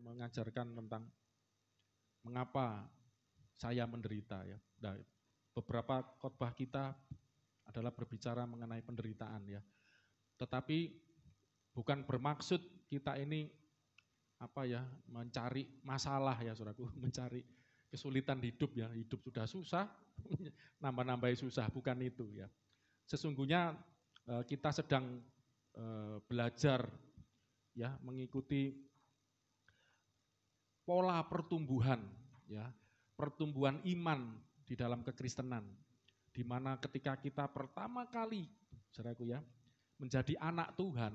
mengajarkan tentang mengapa saya menderita ya. Nah, beberapa khotbah kita adalah berbicara mengenai penderitaan ya. Tetapi bukan bermaksud kita ini mencari masalah ya saudaraku, mencari kesulitan hidup ya. Hidup sudah susah, nambah-nambahin susah, bukan itu ya. Sesungguhnya kita sedang belajar ya, mengikuti pola pertumbuhan ya, pertumbuhan iman di dalam kekristenan, di mana ketika kita pertama kali saudaraku ya menjadi anak Tuhan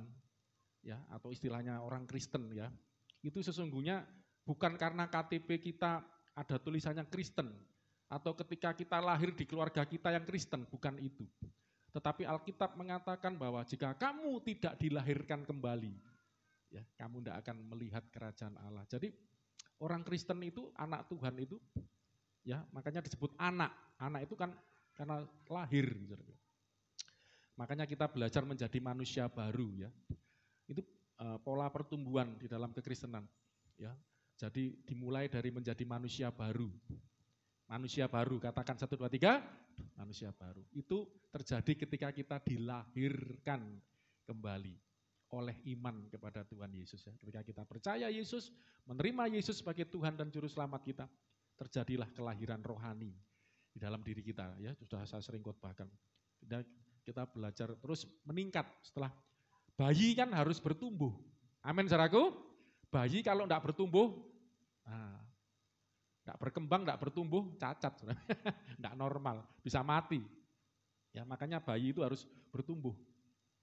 ya, atau istilahnya orang Kristen ya, itu sesungguhnya bukan karena KTP kita ada tulisannya Kristen atau ketika kita lahir di keluarga kita yang Kristen, bukan itu. Tetapi Alkitab mengatakan bahwa jika kamu tidak dilahirkan kembali, ya, kamu tidak akan melihat kerajaan Allah. Jadi orang Kristen itu, anak Tuhan itu, ya makanya disebut anak. Anak itu kan karena lahir. Makanya kita belajar menjadi manusia baru ya. Itu pola pertumbuhan di dalam kekristenan. Ya, jadi dimulai dari menjadi manusia baru. Manusia baru, katakan 1, 2, 3, manusia baru. Itu terjadi ketika kita dilahirkan kembali oleh iman kepada Tuhan Yesus. Ya. Ketika kita percaya Yesus, menerima Yesus sebagai Tuhan dan Juru Selamat kita, terjadilah kelahiran rohani di dalam diri kita. Ya, sudah saya sering khotbahkan. Dan kita belajar terus meningkat setelah bayi kan harus bertumbuh. Amin saudaraku. Bayi kalau tidak bertumbuh, tidak berkembang, tidak bertumbuh, cacat. Tidak normal, bisa mati. Ya, makanya bayi itu harus bertumbuh.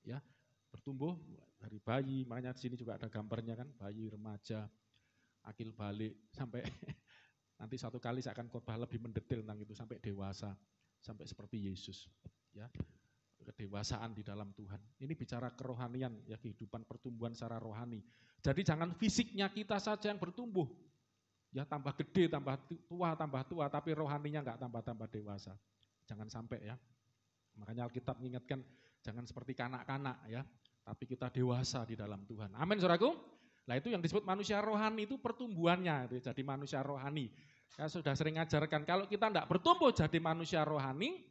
Ya, bertumbuh dari bayi, makanya di sini juga ada gambarnya kan, bayi, remaja, akil balik, sampai nanti satu kali saya akan khotbah lebih mendetail tentang itu, sampai dewasa, sampai seperti Yesus. Ya, kedewasaan di dalam Tuhan. Ini bicara kerohanian, ya kehidupan pertumbuhan secara rohani. Jadi jangan fisiknya kita saja yang bertumbuh, ya tambah gede, tambah tua, tapi rohaninya enggak tambah-tambah dewasa. Jangan sampai ya. Makanya Alkitab mengingatkan jangan seperti kanak-kanak ya, tapi kita dewasa di dalam Tuhan. Amin saudaraku. Nah itu yang disebut manusia rohani itu pertumbuhannya, itu jadi manusia rohani. Saya sudah sering ajarkan kalau kita enggak bertumbuh jadi manusia rohani,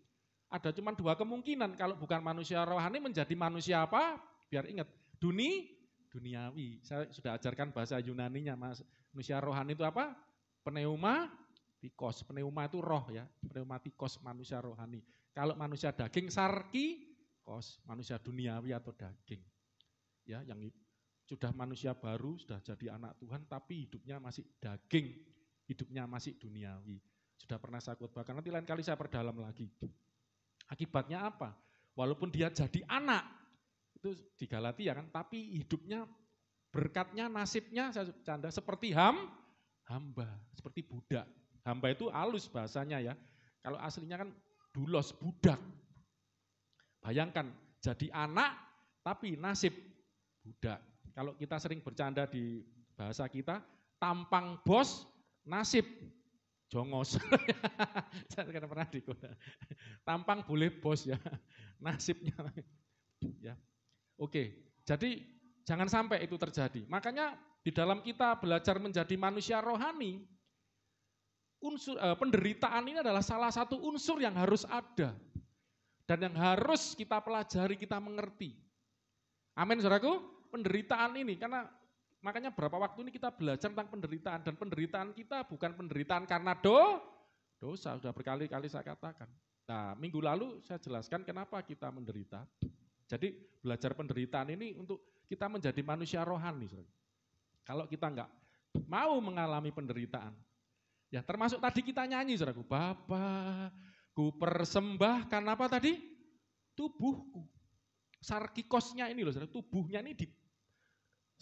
ada cuma 2 kemungkinan, kalau bukan manusia rohani menjadi manusia apa? Biar ingat, duniawi. Saya sudah ajarkan bahasa Yunaninya, manusia rohani itu apa? Pneumatikos, pneuma itu roh ya, pneumatikos manusia rohani. Kalau manusia daging, sarkikos, manusia duniawi atau daging. Ya, yang sudah manusia baru, sudah jadi anak Tuhan, tapi hidupnya masih daging, hidupnya masih duniawi. Sudah pernah saya khotbahkan, nanti lain kali saya perdalam lagi. Akibatnya apa? Walaupun dia jadi anak, itu di Galatia kan, tapi hidupnya, berkatnya, nasibnya, saya canda, seperti hamba, seperti budak. Hamba itu halus bahasanya ya, kalau aslinya kan dulos, budak. Bayangkan, jadi anak, tapi nasib budak. Kalau kita sering bercanda di bahasa kita, tampang bos, nasib jongos. Saya kan pernah digoda. Tampang boleh bos ya, nasibnya. Ya, oke. Jadi jangan sampai itu terjadi. Makanya di dalam kita belajar menjadi manusia rohani, penderitaan ini adalah salah satu unsur yang harus ada dan yang harus kita pelajari, kita mengerti. Amin, saudaraku. Penderitaan ini karena makanya berapa waktu ini kita belajar tentang penderitaan, dan penderitaan kita bukan penderitaan karena dosa, sudah berkali-kali saya katakan. Nah, minggu lalu saya jelaskan kenapa kita menderita. Jadi belajar penderitaan ini untuk kita menjadi manusia rohani. Kalau kita enggak mau mengalami penderitaan, ya termasuk tadi kita nyanyi, saudaraku, Bapa, ku persembahkan apa tadi? Tubuhku. Sarkikosnya ini loh, saudara, tubuhnya ini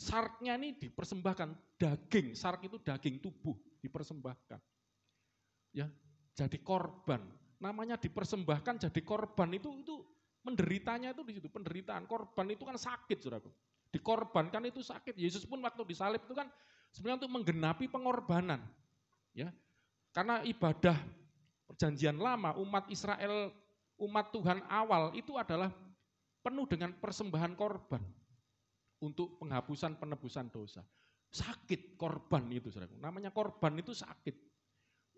sarknya ini dipersembahkan, daging, sark itu daging tubuh dipersembahkan. Ya, jadi korban. Namanya dipersembahkan jadi korban itu menderitanya itu di situ, penderitaan. Korban itu kan sakit, saudaraku. Dikorbankan itu sakit. Yesus pun waktu disalib itu kan sebenarnya untuk menggenapi pengorbanan. Ya. Karena ibadah perjanjian lama, umat Israel, umat Tuhan awal itu adalah penuh dengan persembahan korban untuk penghapusan penebusan dosa. Sakit, korban itu, saudaraku. Namanya korban itu sakit.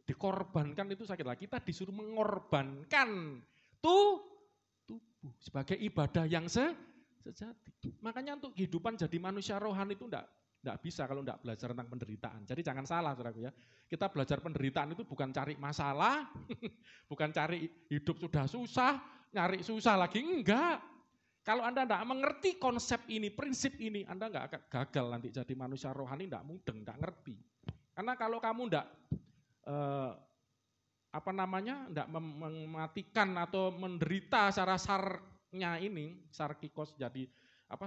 Dikorbankan itu sakit lah. Kita disuruh mengorbankan tubuh sebagai ibadah yang sejati. Makanya untuk kehidupan jadi manusia rohani itu enggak bisa kalau enggak belajar tentang penderitaan. Jadi jangan salah, saudaraku ya. Kita belajar penderitaan itu bukan cari masalah, bukan cari hidup sudah susah, nyari susah lagi, enggak. Kalau Anda tidak mengerti konsep ini, prinsip ini, Anda nggak akan gagal nanti jadi manusia rohani, tidak mudeng, nggak ngerti. Karena kalau kamu tidak tidak mematikan atau menderita secara sarknya ini, sarkikos jadi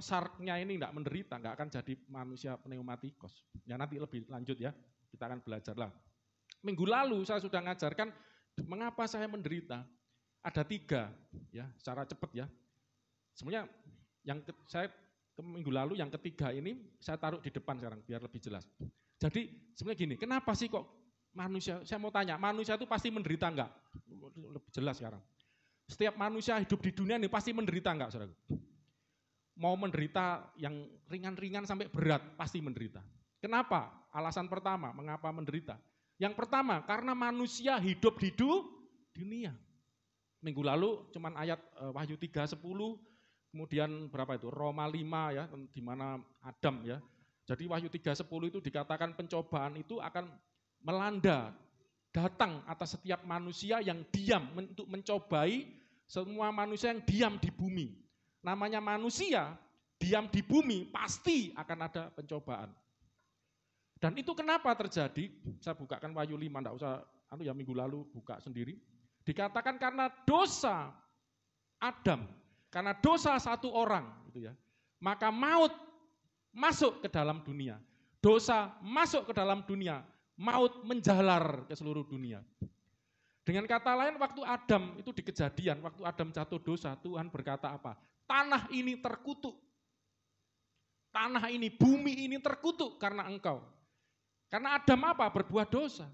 sarknya ini tidak menderita, nggak akan jadi manusia pneumatikos. Ya nanti lebih lanjut ya, kita akan belajar lah. Minggu lalu saya sudah ngajarkan mengapa saya menderita. Ada 3 ya, secara cepat ya. Sebenarnya saya minggu lalu yang ketiga ini saya taruh di depan sekarang biar lebih jelas. Jadi sebenarnya gini, kenapa sih kok manusia, saya mau tanya, manusia itu pasti menderita enggak? Lebih jelas sekarang. Setiap manusia hidup di dunia ini pasti menderita enggak, saudara? Mau menderita yang ringan-ringan sampai berat, pasti menderita. Kenapa? Alasan pertama, mengapa menderita? Yang pertama, karena manusia hidup di dunia. Minggu lalu cuman ayat Wahyu 3:10, kemudian berapa itu? Roma 5 ya, di mana Adam ya. Jadi Wahyu 3:10 itu dikatakan pencobaan itu akan melanda, datang atas setiap manusia yang diam untuk mencobai semua manusia yang diam di bumi. Namanya manusia diam di bumi pasti akan ada pencobaan. Dan itu kenapa terjadi? Saya bukakan Wahyu 5, enggak usah minggu lalu buka sendiri. Dikatakan karena dosa Adam, karena dosa satu orang, gitu ya, maka maut masuk ke dalam dunia. Dosa masuk ke dalam dunia, maut menjalar ke seluruh dunia. Dengan kata lain, waktu Adam itu di Kejadian, waktu Adam jatuh dosa, Tuhan berkata apa? Tanah ini terkutuk. Tanah ini, bumi ini terkutuk karena engkau. Karena Adam apa? Berbuat dosa.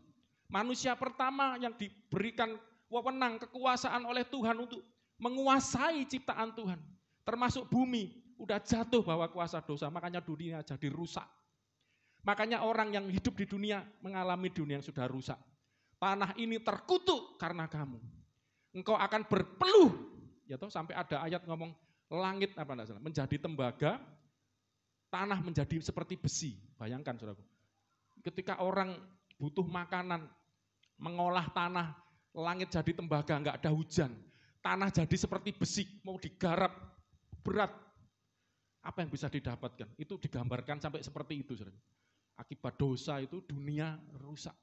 Manusia pertama yang diberikan wewenang, kekuasaan oleh Tuhan untuk menguasai ciptaan Tuhan. Termasuk bumi, udah jatuh bawah kuasa dosa, makanya dunia jadi rusak. Makanya orang yang hidup di dunia mengalami dunia yang sudah rusak. Tanah ini terkutuk karena kamu. Engkau akan berpeluh. Ya toh, sampai ada ayat ngomong langit menjadi tembaga, tanah menjadi seperti besi. Bayangkan saudaraku. Ketika orang butuh makanan, mengolah tanah, langit jadi tembaga, enggak ada hujan. Tanah jadi seperti besi, mau digarap berat. Apa yang bisa didapatkan? Itu digambarkan sampai seperti itu. Saudara. Akibat dosa itu dunia rusak.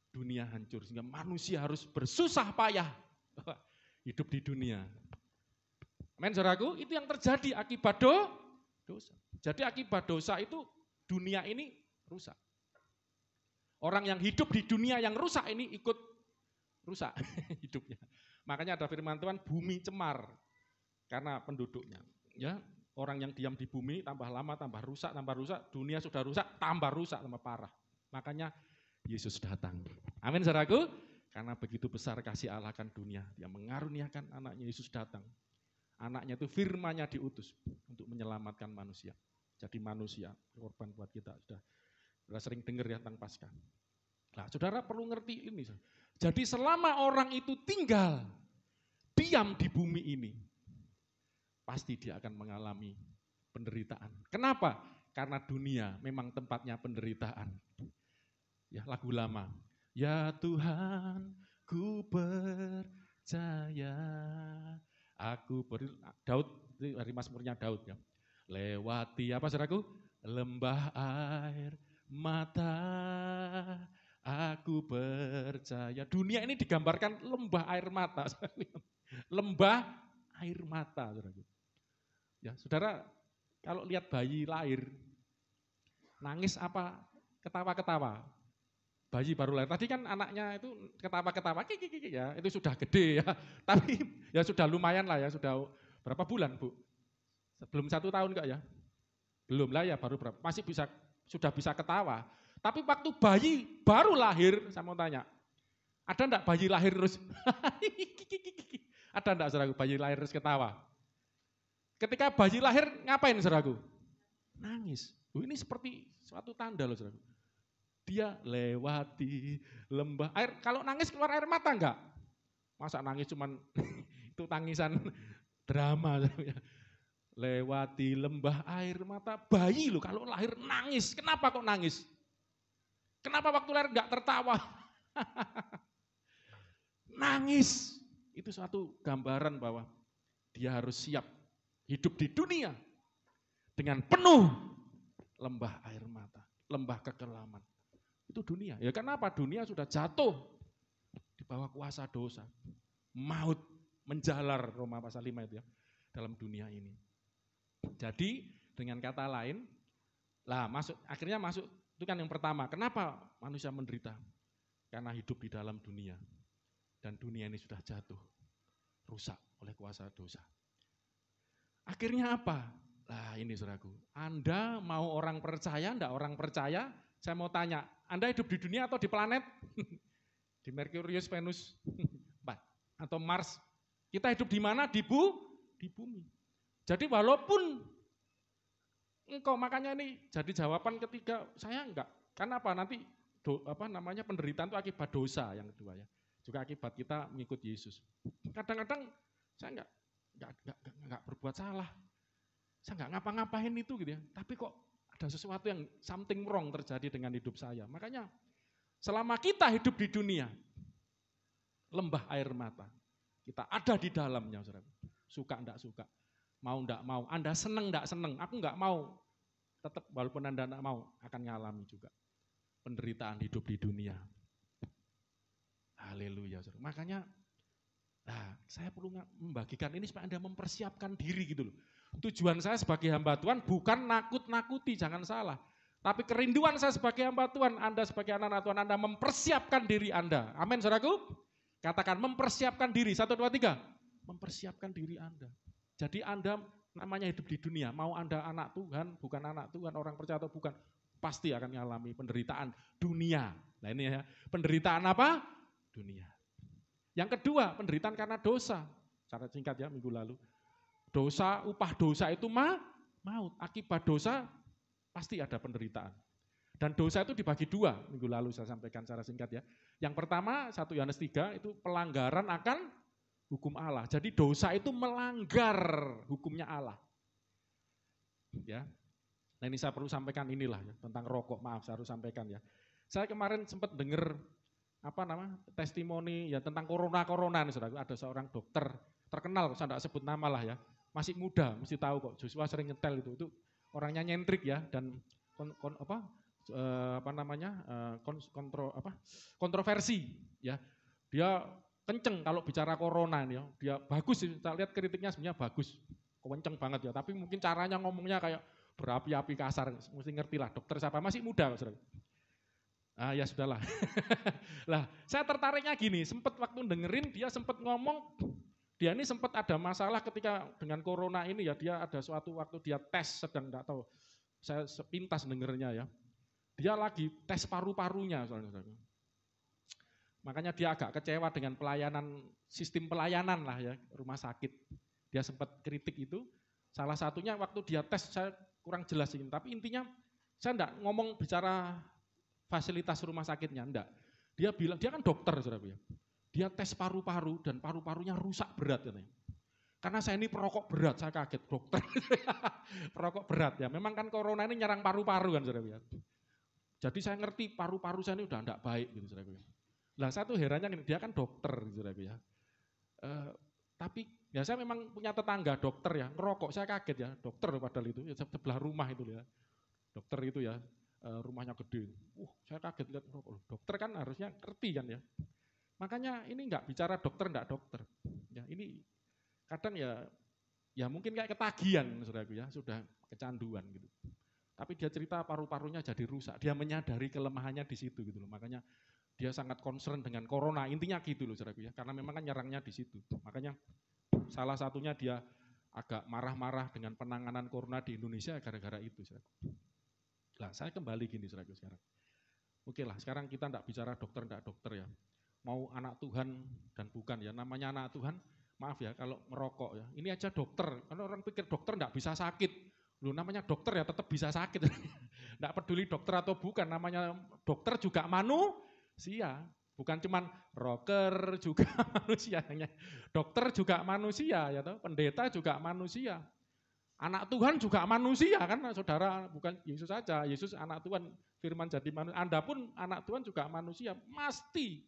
Dunia hancur, sehingga manusia harus bersusah payah hidup di dunia. Amin, saudaraku, itu yang terjadi akibat dosa. Jadi akibat dosa itu dunia ini rusak. Orang yang hidup di dunia yang rusak ini ikut rusak hidupnya. Makanya ada firman Tuhan, bumi cemar karena penduduknya. Ya, orang yang diam di bumi tambah lama tambah rusak, dunia sudah rusak, tambah parah. Makanya Yesus datang. Amin, saudaraku. Karena begitu besar kasih Allah akan dunia, Dia mengaruniakan anaknya, Yesus datang. Anaknya itu firman-Nya diutus untuk menyelamatkan manusia. Jadi manusia, korban buat kita. Sudah sering dengar ya tentang Paskah. Nah, saudara perlu ngerti ini. Jadi selama orang itu tinggal, diam di bumi ini, pasti dia akan mengalami penderitaan. Kenapa? Karena dunia memang tempatnya penderitaan. Ya, lagu lama. Ya Tuhan, ku percaya. Daud, dari Mazmurnya Daud ya. Lewati apa saudaraku? Lembah air mata, aku percaya. Dunia ini digambarkan lembah air mata. Lembah air mata, saudaraku. Ya, saudara, kalau lihat bayi lahir, nangis apa ketawa-ketawa? Bayi baru lahir, tadi kan anaknya itu ketawa-ketawa, ya, itu sudah gede ya. Tapi ya sudah lumayan lah ya, sudah berapa bulan Bu? Belum 1 tahun enggak ya? Belum lah ya, baru berapa? Masih sudah bisa ketawa. Tapi waktu bayi baru lahir, saya mau tanya, ada enggak bayi lahir terus? Ada enggak saudaraku bayi lahir terus ketawa? Ketika bayi lahir ngapain saudaraku? Nangis. Ini seperti suatu tanda loh, saudara. Dia lewati lembah air. Kalau nangis keluar air mata enggak? Masa nangis cuman itu tangisan drama. Lewati lembah air mata. Bayi loh kalau lahir nangis. Kenapa kok nangis? Kenapa waktu lahir enggak tertawa? Nangis. Itu suatu gambaran bahwa dia harus siap hidup di dunia dengan penuh lembah air mata, lembah kekelaman. Itu dunia. Ya kenapa? Dunia sudah jatuh di bawah kuasa dosa. Maut menjalar, Roma pasal 5 itu ya, dalam dunia ini. Jadi dengan kata lain, akhirnya masuk, itu kan yang pertama. Kenapa manusia menderita? Karena hidup di dalam dunia. Dan dunia ini sudah jatuh, rusak oleh kuasa dosa. Akhirnya apa? Nah ini saudaraku, Anda mau orang percaya, enggak orang percaya? Saya mau tanya, Anda hidup di dunia atau di planet? Di Merkurius, Venus, atau Mars? Kita hidup di mana? Di bumi. Jadi walaupun engkau, makanya ini jadi jawaban ketiga, saya enggak. Karena apa? Nanti penderitaan itu akibat dosa yang kedua ya. Juga akibat kita mengikut Yesus. Kadang-kadang saya enggak berbuat salah. Saya enggak ngapa-ngapain itu gitu ya. Tapi kok ada sesuatu yang something wrong terjadi dengan hidup saya. Makanya selama kita hidup di dunia, lembah air mata, kita ada di dalamnya, saudara. Suka enggak suka, mau enggak mau, Anda seneng enggak seneng, aku enggak mau. Tetap walaupun Anda enggak mau, akan ngalami juga penderitaan hidup di dunia. Haleluya, saudara. Makanya saya perlu membagikan ini supaya Anda mempersiapkan diri gitu loh. Tujuan saya sebagai hamba Tuhan bukan nakut-nakuti, jangan salah. Tapi kerinduan saya sebagai hamba Tuhan, Anda sebagai anak-anak Tuhan, Anda mempersiapkan diri Anda. Amin, saudaraku. Katakan mempersiapkan diri, 1, 2, 3. Mempersiapkan diri Anda. Jadi Anda namanya hidup di dunia, mau Anda anak Tuhan, bukan anak Tuhan, orang percaya atau bukan, pasti akan mengalami penderitaan dunia. Nah ini ya, penderitaan apa? Dunia. Yang kedua, penderitaan karena dosa. Cara singkat ya, minggu lalu. Dosa, upah dosa itu maut. Akibat dosa pasti ada penderitaan. Dan dosa itu dibagi 2, minggu lalu saya sampaikan secara singkat ya. Yang pertama, 1 Yohanes 3 itu pelanggaran akan hukum Allah. Jadi dosa itu melanggar hukumnya Allah. Ya. Nah ini saya perlu sampaikan inilah ya, tentang rokok, maaf saya harus sampaikan ya. Saya kemarin sempat dengar testimoni ya tentang corona nih, saudara. Ada seorang dokter terkenal, saya tidak sebut nama lah ya, masih muda, mesti tahu kok. Joshua sering nyetel itu orangnya nyentrik ya dan kontroversi ya. Dia kenceng kalau bicara corona ini ya. Dia bagus sih, kita lihat kritiknya sebenarnya bagus, kenceng banget ya. Tapi mungkin caranya ngomongnya kayak berapi-api kasar, mesti ngerti lah dokter siapa, masih muda kok saudara. Ya sudahlah. Lah, saya tertariknya gini, sempat waktu dengerin dia sempat ngomong, dia ini sempat ada masalah ketika dengan corona ini ya, dia ada suatu waktu dia tes sedang enggak tahu. Saya sepintas dengernya ya. Dia lagi tes paru-parunya soalnya. Makanya dia agak kecewa dengan sistem pelayanan lah ya, rumah sakit. Dia sempat kritik itu. Salah satunya waktu dia tes, saya kurang jelas ini, tapi intinya saya enggak ngomong bicara fasilitas rumah sakitnya, enggak. Dia bilang, dia kan dokter, saudara ya. Dia tes paru-paru dan paru-parunya rusak berat katanya. Karena saya ini perokok berat, saya kaget, dokter. Perokok berat ya, memang kan corona ini nyerang paru-paru kan, saudara ya. Jadi saya ngerti paru-paru saya ini udah enggak baik gitu, saudara ya. Lah satu herannya dia kan dokter, saudara ya. Tapi ya saya memang punya tetangga dokter ya, ngerokok, saya kaget ya, dokter padahal itu, ya, sebelah rumah itu ya. Dokter itu ya, rumahnya gede. Saya kaget lihat rokok. Dokter kan harusnya ngerti kan ya. Makanya ini enggak bicara dokter, enggak dokter. Ya ini kadang ya mungkin kayak ketagihan saudaraku ya, sudah kecanduan gitu. Tapi dia cerita paru-parunya jadi rusak. Dia menyadari kelemahannya di situ gitu loh. Makanya dia sangat concern dengan corona. Intinya gitu loh saudaraku ya. Karena memang kan nyerangnya di situ. Makanya salah satunya dia agak marah-marah dengan penanganan corona di Indonesia gara-gara itu saudaraku. Nah, saya kembali gini saudaraku sekarang. Oke lah, sekarang kita enggak bicara dokter, enggak dokter ya. Mau anak Tuhan dan bukan ya, namanya anak Tuhan, maaf ya kalau merokok ya. Ini aja dokter, karena orang pikir dokter enggak bisa sakit. Loh, namanya dokter ya tetap bisa sakit. Enggak peduli dokter atau bukan, namanya dokter juga manusia. Bukan cuman rocker juga manusia. Dokter juga manusia, ya toh. Pendeta juga manusia. Anak Tuhan juga manusia kan, saudara, bukan Yesus saja. Yesus anak Tuhan, firman jadi manusia. Anda pun anak Tuhan juga manusia, pasti.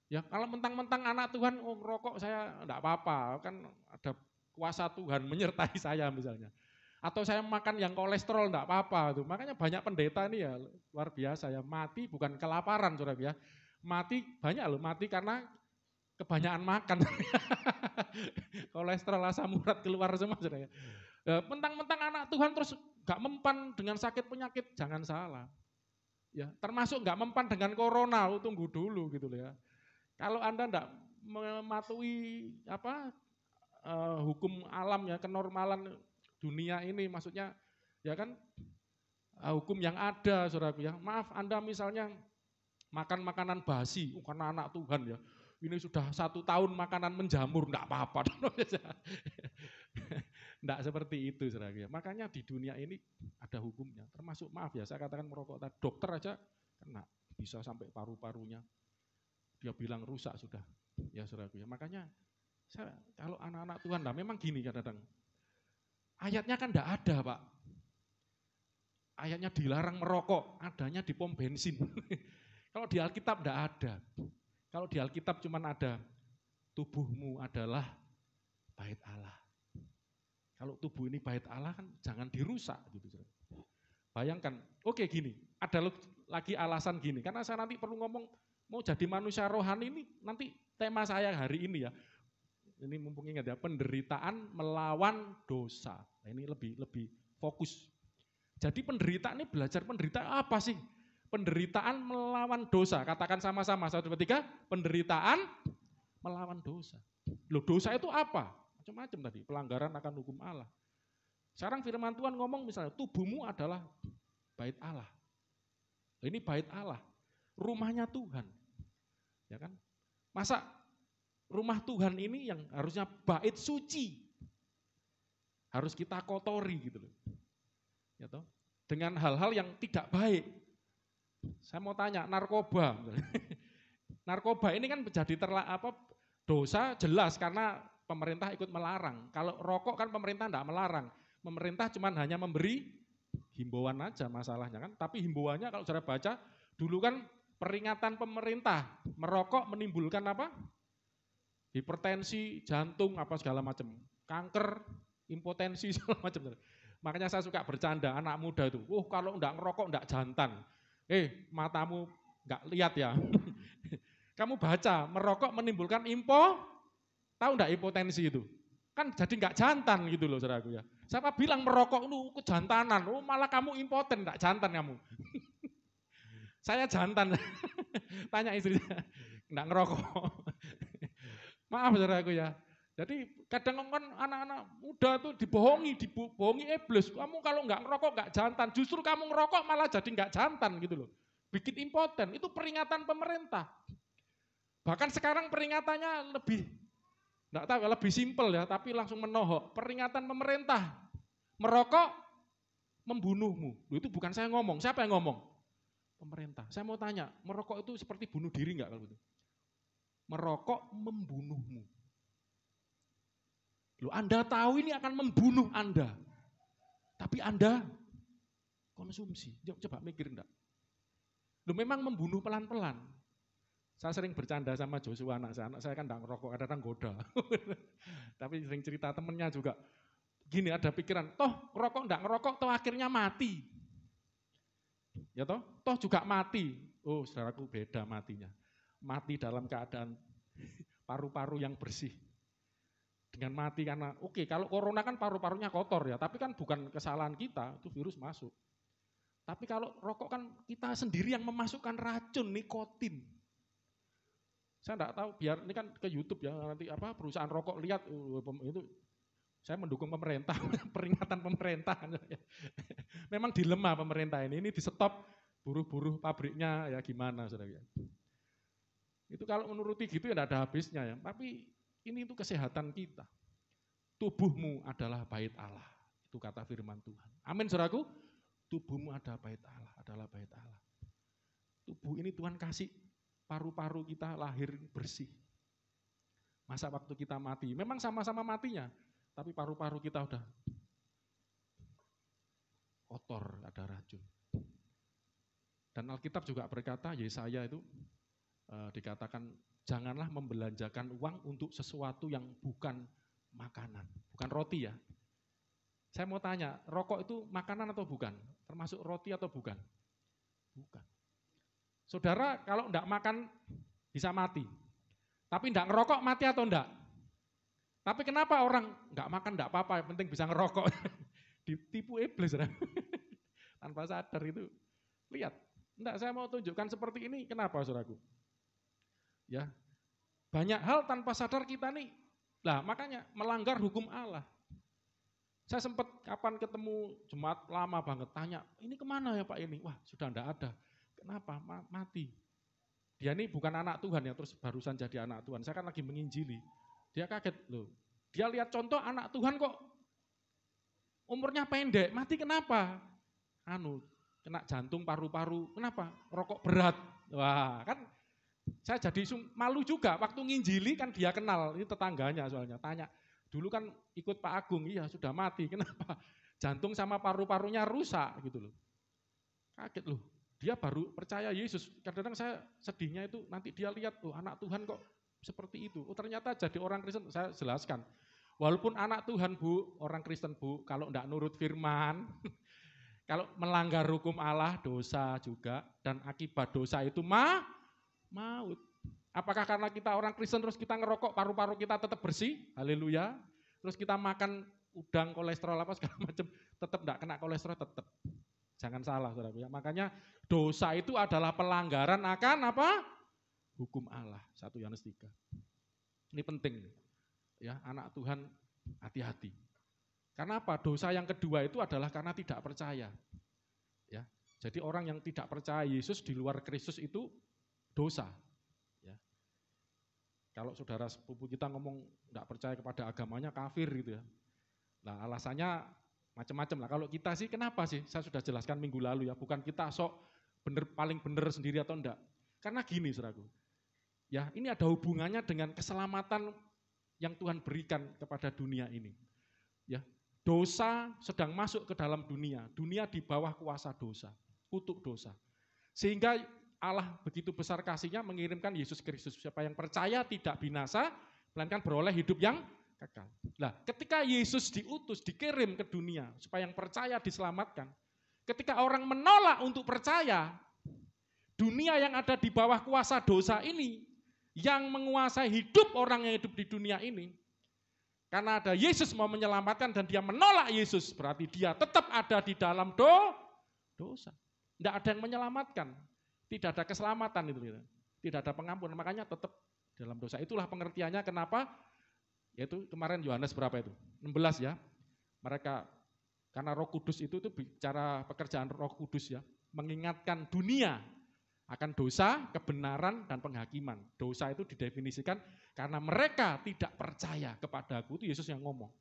Ya, kalau mentang-mentang anak Tuhan, oh rokok saya enggak apa-apa, kan ada kuasa Tuhan menyertai saya misalnya. Atau saya makan yang kolesterol enggak apa-apa tuh. Makanya banyak pendeta ini ya luar biasa ya, mati bukan kelaparan saudara ya. Mati banyak loh, mati karena kebanyakan makan. Kolesterol asam urat keluar semua saudara ya. Mentang-mentang anak Tuhan terus enggak mempan dengan sakit penyakit, jangan salah. Ya, termasuk enggak mempan dengan corona, tunggu dulu gitu loh ya. Kalau Anda enggak mematuhi hukum alam ya, kenormalan dunia ini, maksudnya ya kan hukum yang ada saudaraku ya. Maaf Anda misalnya makan makanan basi, karena anak Tuhan ya. Ini sudah 1 tahun makanan menjamur, enggak apa-apa. Enggak seperti itu saudaraku ya. Makanya di dunia ini ada hukumnya. Termasuk maaf ya, saya katakan merokok tadi. Dokter aja kena, bisa sampai paru-parunya. Dia bilang rusak sudah. Ya saudaraku ya. Makanya kalau anak-anak Tuhan, nah memang gini kadang-kadang. Ayatnya kan enggak ada Pak. Ayatnya dilarang merokok, adanya di pom bensin. Kalau di Alkitab enggak ada. Kalau di Alkitab cuma ada tubuhmu adalah bait Allah. Kalau tubuh ini bait Allah kan jangan dirusak gitu. Bayangkan, oke gini, ada lagi alasan gini, karena saya nanti perlu ngomong mau jadi manusia rohani ini nanti tema saya hari ini ya. Ini mumpung ingat ya, penderitaan melawan dosa. Nah, ini lebih fokus. Jadi penderitaan ini belajar penderitaan apa sih? Penderitaan melawan dosa. Katakan sama-sama, 1, 2, 3, penderitaan melawan dosa. Loh, dosa itu apa? Macam-macam tadi, pelanggaran akan hukum Allah. Sekarang firman Tuhan ngomong misalnya, tubuhmu adalah bait Allah. Ini bait Allah, rumahnya Tuhan. Ya kan? Masa rumah Tuhan ini yang harusnya bait suci, harus kita kotori gitu loh. Ya toh? Dengan hal-hal yang tidak baik. Saya mau tanya, narkoba. Narkoba ini kan menjadi dosa jelas karena pemerintah ikut melarang. Kalau rokok kan pemerintah tidak melarang. Pemerintah cuma hanya memberi himbauan aja masalahnya kan. Tapi himbauannya kalau saudara baca, dulu kan peringatan pemerintah, merokok menimbulkan apa? Hipertensi, jantung, apa segala macam. Kanker, impotensi, segala macam. Makanya saya suka bercanda, anak muda itu, kalau enggak ngerokok enggak jantan. Matamu enggak lihat ya. Kamu baca, merokok menimbulkan tahu enggak impotensi itu? Kan jadi enggak jantan gitu loh saudaraku ya. Siapa bilang merokok itu kejantanan, malah kamu impoten, enggak jantan kamu. Saya jantan, tanya istri saya, enggak ngerokok. Maaf saudaraku ya. Jadi kadang kan anak-anak muda tuh dibohongi iblis. Kamu kalau enggak ngerokok enggak jantan, justru kamu ngerokok malah jadi enggak jantan gitu loh. Bikin impoten, itu peringatan pemerintah. Bahkan sekarang peringatannya enggak tahu, lebih simpel ya, tapi langsung menohok. Peringatan pemerintah, merokok membunuhmu. Loh, itu bukan saya ngomong, siapa yang ngomong? Pemerintah. Saya mau tanya, merokok itu seperti bunuh diri enggak kalau gitu? Merokok membunuhmu. Loh, Anda tahu ini akan membunuh Anda. Tapi Anda konsumsi. Coba mikir enggak? Loh, memang membunuh pelan-pelan. Saya sering bercanda sama Joshua, anak saya kan enggak ngerokok, kadang-kadang goda. Tapi sering cerita temennya juga. Gini, ada pikiran, toh ngerokok, toh akhirnya mati. Ya toh juga mati. Oh, saudaraku, beda matinya. Mati dalam keadaan paru-paru yang bersih. Dengan mati karena, kalau corona kan paru-parunya kotor ya, tapi kan bukan kesalahan kita, itu virus masuk. Tapi kalau rokok kan kita sendiri yang memasukkan racun, nikotin. Saya enggak tahu, biar ini kan ke YouTube ya, nanti perusahaan rokok lihat, itu saya mendukung pemerintah, peringatan pemerintah. Memang dilema pemerintah ini di stop buruh-buruh pabriknya ya gimana saudara. Itu kalau menuruti gitu ya enggak ada habisnya ya, tapi ini itu kesehatan kita. Tubuhmu adalah bait Allah. Itu kata firman Tuhan. Amin, saudaraku. Tubuhmu adalah bait Allah. Tubuh ini Tuhan kasih, paru-paru kita lahir bersih. Masa waktu kita mati, memang sama-sama matinya, tapi paru-paru kita udah kotor, ada racun. Dan Alkitab juga berkata, Yesaya itu dikatakan, janganlah membelanjakan uang untuk sesuatu yang bukan makanan, bukan roti ya. Saya mau tanya, rokok itu makanan atau bukan? Termasuk roti atau bukan? Bukan. Saudara kalau enggak makan bisa mati. Tapi enggak ngerokok mati atau enggak? Tapi kenapa orang enggak makan enggak apa-apa, yang penting bisa ngerokok. Ditipu iblis. Tanpa sadar itu. Lihat, enggak, saya mau tunjukkan seperti ini. Kenapa saudaraku? Ya, banyak hal tanpa sadar kita nih. Lah makanya melanggar hukum Allah. Saya sempat kapan ketemu jemaat lama banget, tanya, ini kemana ya Pak ini? Wah sudah enggak ada. Kenapa? Mati. Dia ini bukan anak Tuhan ya, terus barusan jadi anak Tuhan. Saya kan lagi menginjili. Dia kaget loh. Dia lihat contoh anak Tuhan kok umurnya pendek, mati kenapa? Kena jantung, paru-paru, kenapa? Rokok berat. Wah kan saya jadi malu juga, waktu nginjili kan dia kenal, ini tetangganya soalnya, tanya. Dulu kan ikut Pak Agung, iya sudah mati, kenapa? Jantung sama paru-parunya rusak gitu loh. Kaget loh, dia baru percaya Yesus. Kadang-kadang saya sedihnya itu nanti dia lihat, oh anak Tuhan kok seperti itu. Oh ternyata jadi orang Kristen, saya jelaskan. Walaupun anak Tuhan Bu, orang Kristen Bu, kalau enggak nurut firman, kalau melanggar hukum Allah, dosa juga. Dan akibat dosa itu maut. Apakah karena kita orang Kristen terus kita ngerokok, paru-paru kita tetap bersih? Haleluya. Terus kita makan udang, kolesterol apa segala macam, tetap enggak kena kolesterol, tetap. Jangan salah saudara ya. Makanya dosa itu adalah pelanggaran akan apa? Hukum Allah. 1 Yohanes 3. Ini penting. Ya, anak Tuhan hati-hati. Karena apa? Dosa yang kedua itu adalah karena tidak percaya. Ya. Jadi orang yang tidak percaya Yesus di luar Kristus itu dosa. Ya. Kalau saudara sepupu kita ngomong tidak percaya kepada agamanya, kafir gitu ya. Nah alasannya macam-macam lah. Kalau kita sih kenapa sih? Saya sudah jelaskan minggu lalu ya. Bukan kita sok paling benar sendiri atau enggak. Karena gini saudaraku. Ya ini ada hubungannya dengan keselamatan yang Tuhan berikan kepada dunia ini. Ya, dosa sedang masuk ke dalam dunia. Dunia di bawah kuasa dosa, kutuk dosa. Sehingga Allah begitu besar kasihnya mengirimkan Yesus Kristus. Siapa yang percaya tidak binasa, melainkan beroleh hidup yang kekal. Nah, ketika Yesus diutus, dikirim ke dunia, supaya yang percaya diselamatkan. Ketika orang menolak untuk percaya, dunia yang ada di bawah kuasa dosa ini, yang menguasai hidup orang yang hidup di dunia ini, karena ada Yesus mau menyelamatkan dan dia menolak Yesus, berarti dia tetap ada di dalam dosa. Tidak ada yang menyelamatkan. Tidak ada keselamatan itu, tidak ada pengampunan, makanya tetap dalam dosa. Itulah pengertiannya kenapa, yaitu kemarin Yohanes berapa itu? 16 ya. Mereka, karena Roh Kudus itu bicara pekerjaan Roh Kudus ya, mengingatkan dunia akan dosa, kebenaran, dan penghakiman. Dosa itu didefinisikan karena mereka tidak percaya kepadaku, itu Yesus yang ngomong.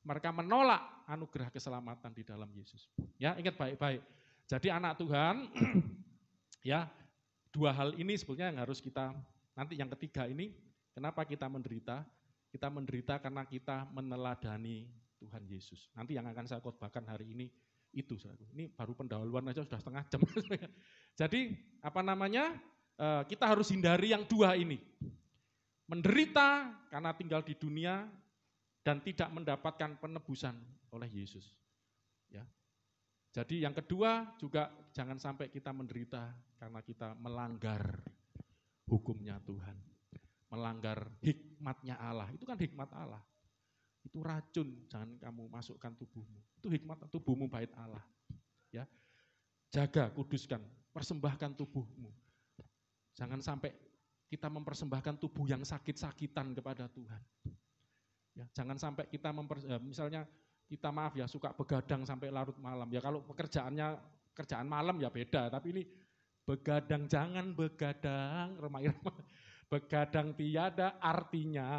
Mereka menolak anugerah keselamatan di dalam Yesus. Ya, ingat baik-baik. Jadi anak Tuhan, ya, dua hal ini sebetulnya yang harus kita, nanti yang ketiga ini, kenapa kita menderita? Kita menderita karena kita meneladani Tuhan Yesus. Nanti yang akan saya khotbahkan hari ini, itu. Ini baru pendahuluan aja sudah setengah jam. Jadi kita harus hindari yang dua ini. Menderita karena tinggal di dunia dan tidak mendapatkan penebusan oleh Yesus. Ya. Jadi yang kedua juga jangan sampai kita menderita karena kita melanggar hukumnya Tuhan. Melanggar hikmatnya Allah. Itu kan hikmat Allah. Itu racun, jangan kamu masukkan tubuhmu. Itu hikmat tubuhmu bait Allah. Ya. Jaga, kuduskan, persembahkan tubuhmu. Jangan sampai kita mempersembahkan tubuh yang sakit-sakitan kepada Tuhan. Ya, jangan sampai kita misalnya kita maaf ya suka begadang sampai larut malam. Ya kalau kerjaan malam ya beda, tapi ini begadang, jangan begadang, remah-remah. Begadang tiada artinya,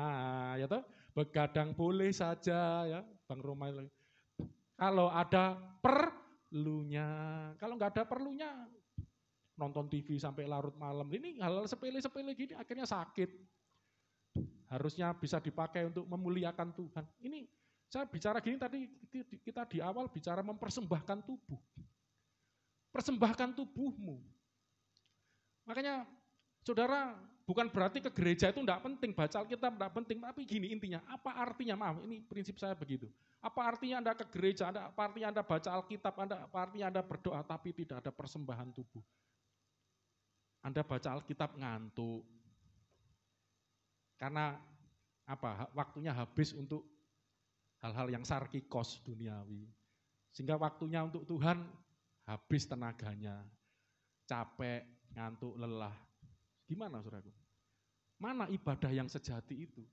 ya toh? Begadang boleh saja ya, Bang Romai. Kalau ada perlunya. Kalau nggak ada perlunya, nonton TV sampai larut malam. Ini hal-hal sepele-sepele gini akhirnya sakit. Harusnya bisa dipakai untuk memuliakan Tuhan. Ini saya bicara gini tadi, kita di awal bicara mempersembahkan tubuh. Persembahkan tubuhmu. Makanya saudara, bukan berarti ke gereja itu enggak penting, baca Alkitab enggak penting, tapi gini intinya, apa artinya, maaf ini prinsip saya begitu. Apa artinya Anda ke gereja, apa artinya Anda baca Alkitab, apa artinya Anda berdoa, tapi tidak ada persembahan tubuh. Anda baca Alkitab ngantuk. Karena apa? Waktunya habis untuk hal-hal yang sarkikos duniawi. Sehingga waktunya untuk Tuhan habis tenaganya. Capek, ngantuk, lelah. Gimana saudaraku? Mana ibadah yang sejati itu?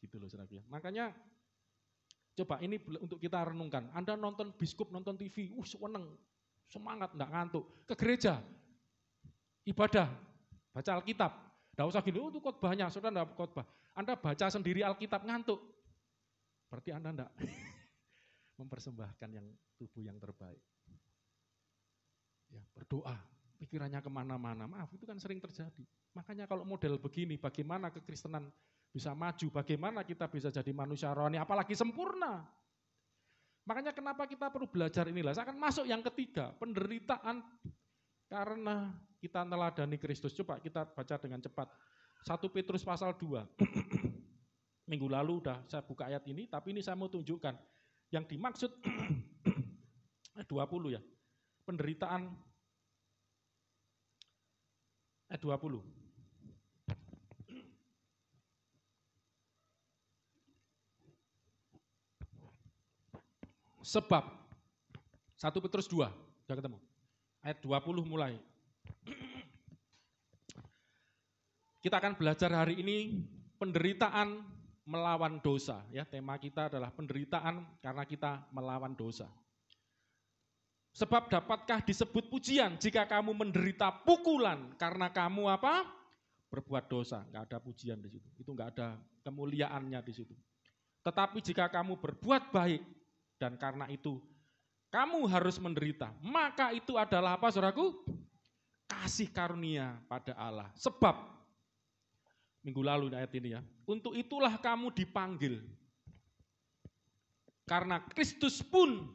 Gitu loh saudaraku ya. Makanya coba ini untuk kita renungkan. Anda nonton biskup, nonton TV, seneng, semangat, enggak ngantuk. Ke gereja, ibadah, baca Alkitab. Enggak usah gini, itu khotbahnya, saudara enggak khotbah. Anda baca sendiri Alkitab ngantuk. Berarti Anda enggak mempersembahkan yang tubuh yang terbaik. Ya, berdoa, pikirannya kemana-mana. Maaf, itu kan sering terjadi. Makanya kalau model begini, bagaimana kekristenan bisa maju, bagaimana kita bisa jadi manusia rohani, apalagi sempurna. Makanya kenapa kita perlu belajar inilah. Saya akan masuk yang ketiga, penderitaan karena kita neladani Kristus. Coba kita baca dengan cepat. 1 Petrus pasal 2. Minggu lalu udah saya buka ayat ini, tapi ini saya mau tunjukkan. Yang dimaksud 20 ya. Penderitaan 20. Sebab 1 Petrus 2, sudah ketemu. Ayat 20 mulai. Kita akan belajar hari ini penderitaan melawan dosa. Ya, tema kita adalah penderitaan karena kita melawan dosa. Sebab dapatkah disebut pujian jika kamu menderita pukulan karena kamu apa? Berbuat dosa. Enggak ada pujian di situ. Itu enggak ada kemuliaannya di situ. Tetapi jika kamu berbuat baik dan karena itu kamu harus menderita, maka itu adalah apa, saudaraku? Kasih karunia pada Allah. Sebab minggu lalu ayat ini ya. Untuk itulah kamu dipanggil. Karena Kristus pun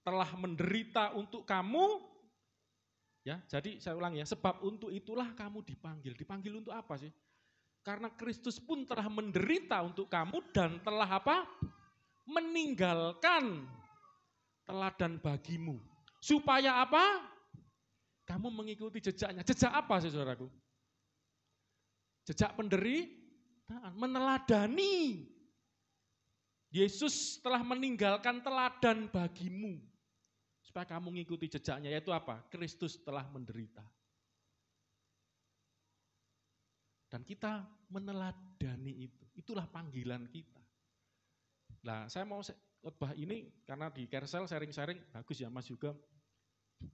telah menderita untuk kamu, ya. Jadi saya ulang ya, sebab untuk itulah kamu dipanggil. Dipanggil untuk apa sih? Karena Kristus pun telah menderita untuk kamu dan telah apa? Meninggalkan teladan bagimu. Supaya apa? Kamu mengikuti jejaknya. Jejak apa sih saudaraku? Jejak penderitaan, meneladani. Yesus telah meninggalkan teladan bagimu. Supaya kamu mengikuti jejaknya, yaitu apa? Kristus telah menderita. Dan kita meneladani itu. Itulah panggilan kita. Nah, saya mau khotbah ini karena di Kersel sharing-sharing, bagus ya Mas juga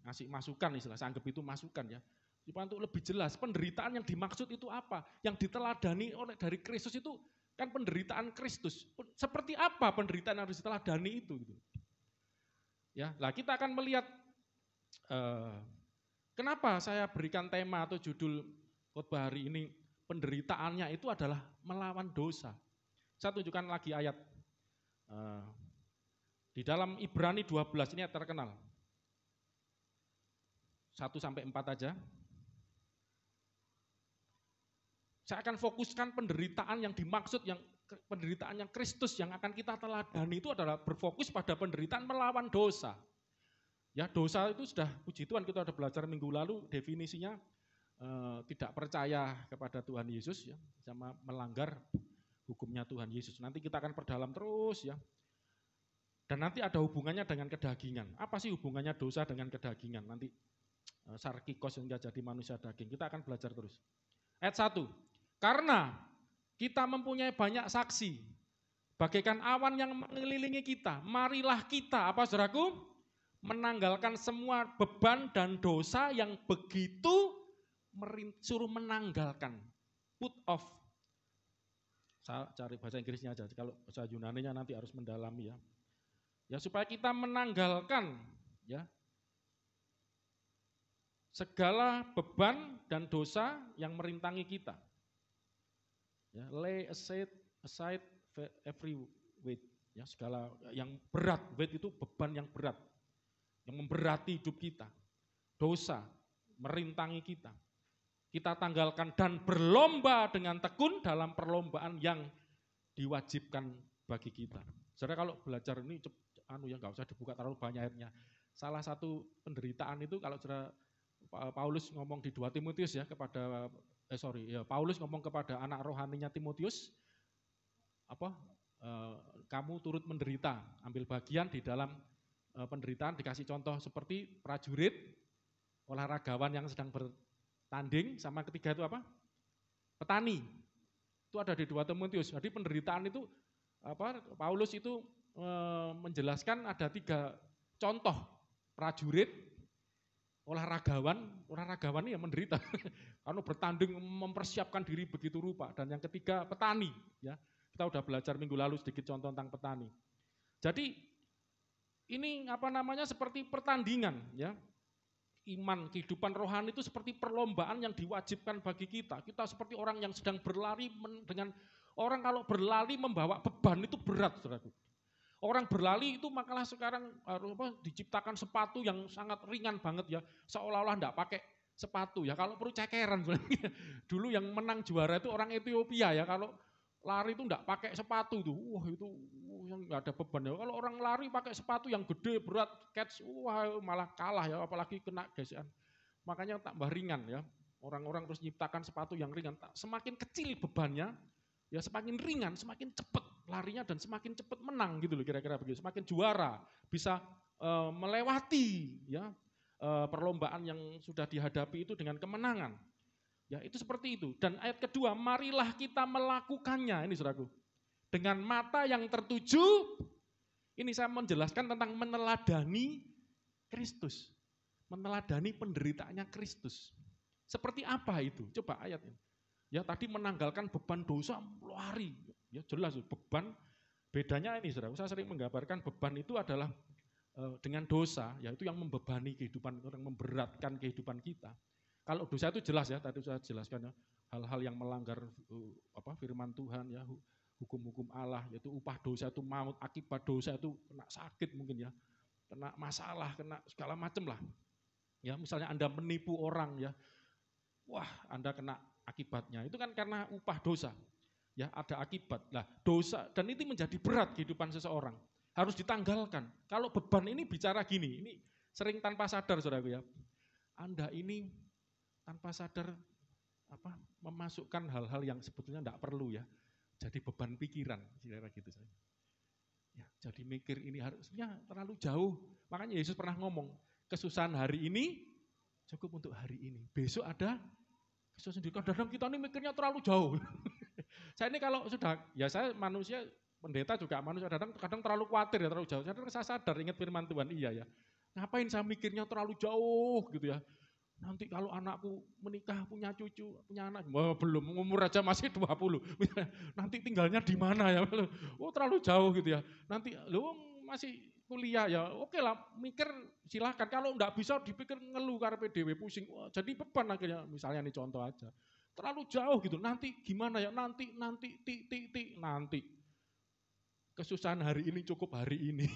ngasih masukan istilah, saya anggap itu masukan ya. Supaya untuk lebih jelas, penderitaan yang dimaksud itu apa? Yang diteladani oleh dari Kristus itu kan penderitaan Kristus. Seperti apa penderitaan yang harus diteladani itu? Gitu. Ya, nah kita akan melihat kenapa saya berikan tema atau judul khotbah hari ini, penderitaannya itu adalah melawan dosa. Saya tunjukkan lagi ayat di dalam Ibrani 12, ini terkenal. 1-4 aja. Saya akan fokuskan penderitaan yang dimaksud, yang penderitaan yang Kristus yang akan kita teladani itu adalah berfokus pada penderitaan melawan dosa. Ya, dosa itu sudah puji Tuhan kita sudah belajar minggu lalu definisinya tidak percaya kepada Tuhan Yesus ya, sama melanggar hukumnya Tuhan Yesus. Nanti kita akan perdalam terus ya. Dan nanti ada hubungannya dengan kedagingan. Apa sih hubungannya dosa dengan kedagingan? Nanti sarkikos hingga jadi manusia daging. Kita akan belajar terus. Ayat 1. Karena kita mempunyai banyak saksi, bagaikan awan yang mengelilingi kita, marilah kita, apa saudaraku? Menanggalkan semua beban dan dosa yang begitu suruh menanggalkan. Put off. Saya cari bahasa Inggrisnya aja, kalau bahasa Yunaninya nanti harus mendalami ya. Ya, supaya kita menanggalkan ya segala beban dan dosa yang merintangi kita. Ya, lay aside every weight, ya, segala yang berat. Weight itu beban yang berat, yang memberati hidup kita. Dosa merintangi kita. Kita tanggalkan dan berlomba dengan tekun dalam perlombaan yang diwajibkan bagi kita. Saudara, kalau belajar ini ya nggak usah dibuka terlalu banyak ayatnya. Salah satu penderitaan itu kalau saudara Paulus ngomong di 2 Timotius ya kepada Paulus ngomong kepada anak rohaninya Timotius, kamu turut menderita, ambil bagian di dalam penderitaan, dikasih contoh seperti prajurit, olahragawan yang sedang bertanding, sama ketiga itu apa? Petani. Itu ada di 2 Timotius. Jadi penderitaan itu Paulus itu menjelaskan ada 3 contoh prajurit, olahragawan ini yang menderita karena bertanding mempersiapkan diri begitu rupa, dan yang ketiga petani ya. Kita udah belajar minggu lalu sedikit contoh tentang petani. Jadi ini seperti pertandingan ya. Iman, kehidupan rohani itu seperti perlombaan yang diwajibkan bagi kita. Kita seperti orang yang sedang berlari dengan orang kalau berlari membawa beban itu berat, saudaraku. Orang berlari itu makalah sekarang diciptakan sepatu yang sangat ringan banget ya, seolah-olah enggak pakai sepatu ya. Kalau perlu cekeran sebenarnya. Dulu yang menang juara itu orang Ethiopia ya, kalau lari itu enggak pakai sepatu tuh. Itu yang enggak ada beban ya. Kalau orang lari pakai sepatu yang gede, berat, catch, malah kalah ya, apalagi kena gesekan. Makanya tambah ringan ya. Orang-orang terus nyiptakan sepatu yang ringan. Semakin kecil bebannya, ya semakin ringan, semakin cepat larinya dan semakin cepat menang gitu loh, kira-kira begitu. Semakin juara, bisa melewati ya perlombaan yang sudah dihadapi itu dengan kemenangan. Ya, itu seperti itu. Dan ayat kedua, marilah kita melakukannya. Ini saudaraku. Dengan mata yang tertuju, ini saya menjelaskan tentang meneladani Kristus. Meneladani penderitaannya Kristus. Seperti apa itu? Coba ayat ini. Ya, tadi menanggalkan beban dosa, lari. Ya, jelas beban. Bedanya ini saudara, saya sering menggambarkan beban itu adalah dengan dosa, yaitu yang membebani kehidupan, yang memberatkan kehidupan kita. Kalau dosa itu jelas ya, tadi saya jelaskan ya, hal-hal yang melanggar firman Tuhan ya, hukum-hukum Allah, yaitu upah dosa itu maut, akibat dosa itu kena sakit mungkin ya, kena masalah, kena segala macam lah. Ya, misalnya Anda menipu orang ya, wah Anda kena akibatnya, itu kan karena upah dosa. Ya, ada akibat. Nah, dosa dan itu menjadi berat kehidupan seseorang. Harus ditanggalkan. Kalau beban ini bicara gini, ini sering tanpa sadar saudaraku ya. Anda ini tanpa sadar memasukkan hal-hal yang sebetulnya enggak perlu ya. Jadi beban pikiran, kira-kira gitu saya. Ya, jadi mikir ini harusnya terlalu jauh. Makanya Yesus pernah ngomong, kesusahan hari ini cukup untuk hari ini. Besok ada kesusahan sendiri. Kadang-kadang kita ini mikirnya terlalu jauh. Saya ini kalau sudah, ya saya manusia, pendeta juga manusia, kadang terlalu khawatir ya, terlalu jauh. Saya sadar, ingat firman Tuhan, iya ya. Ngapain saya mikirnya terlalu jauh gitu ya. Nanti kalau anakku menikah, punya cucu, punya anak, belum, umur aja masih 20. Nanti tinggalnya di mana ya? Oh terlalu jauh gitu ya. Nanti masih kuliah ya, oke lah, mikir silahkan. Kalau enggak bisa dipikir ngeluh karena PDW pusing. Jadi beban akhirnya, misalnya ini contoh aja. Terlalu jauh gitu, nanti gimana ya, nanti, kesusahan hari ini cukup hari ini,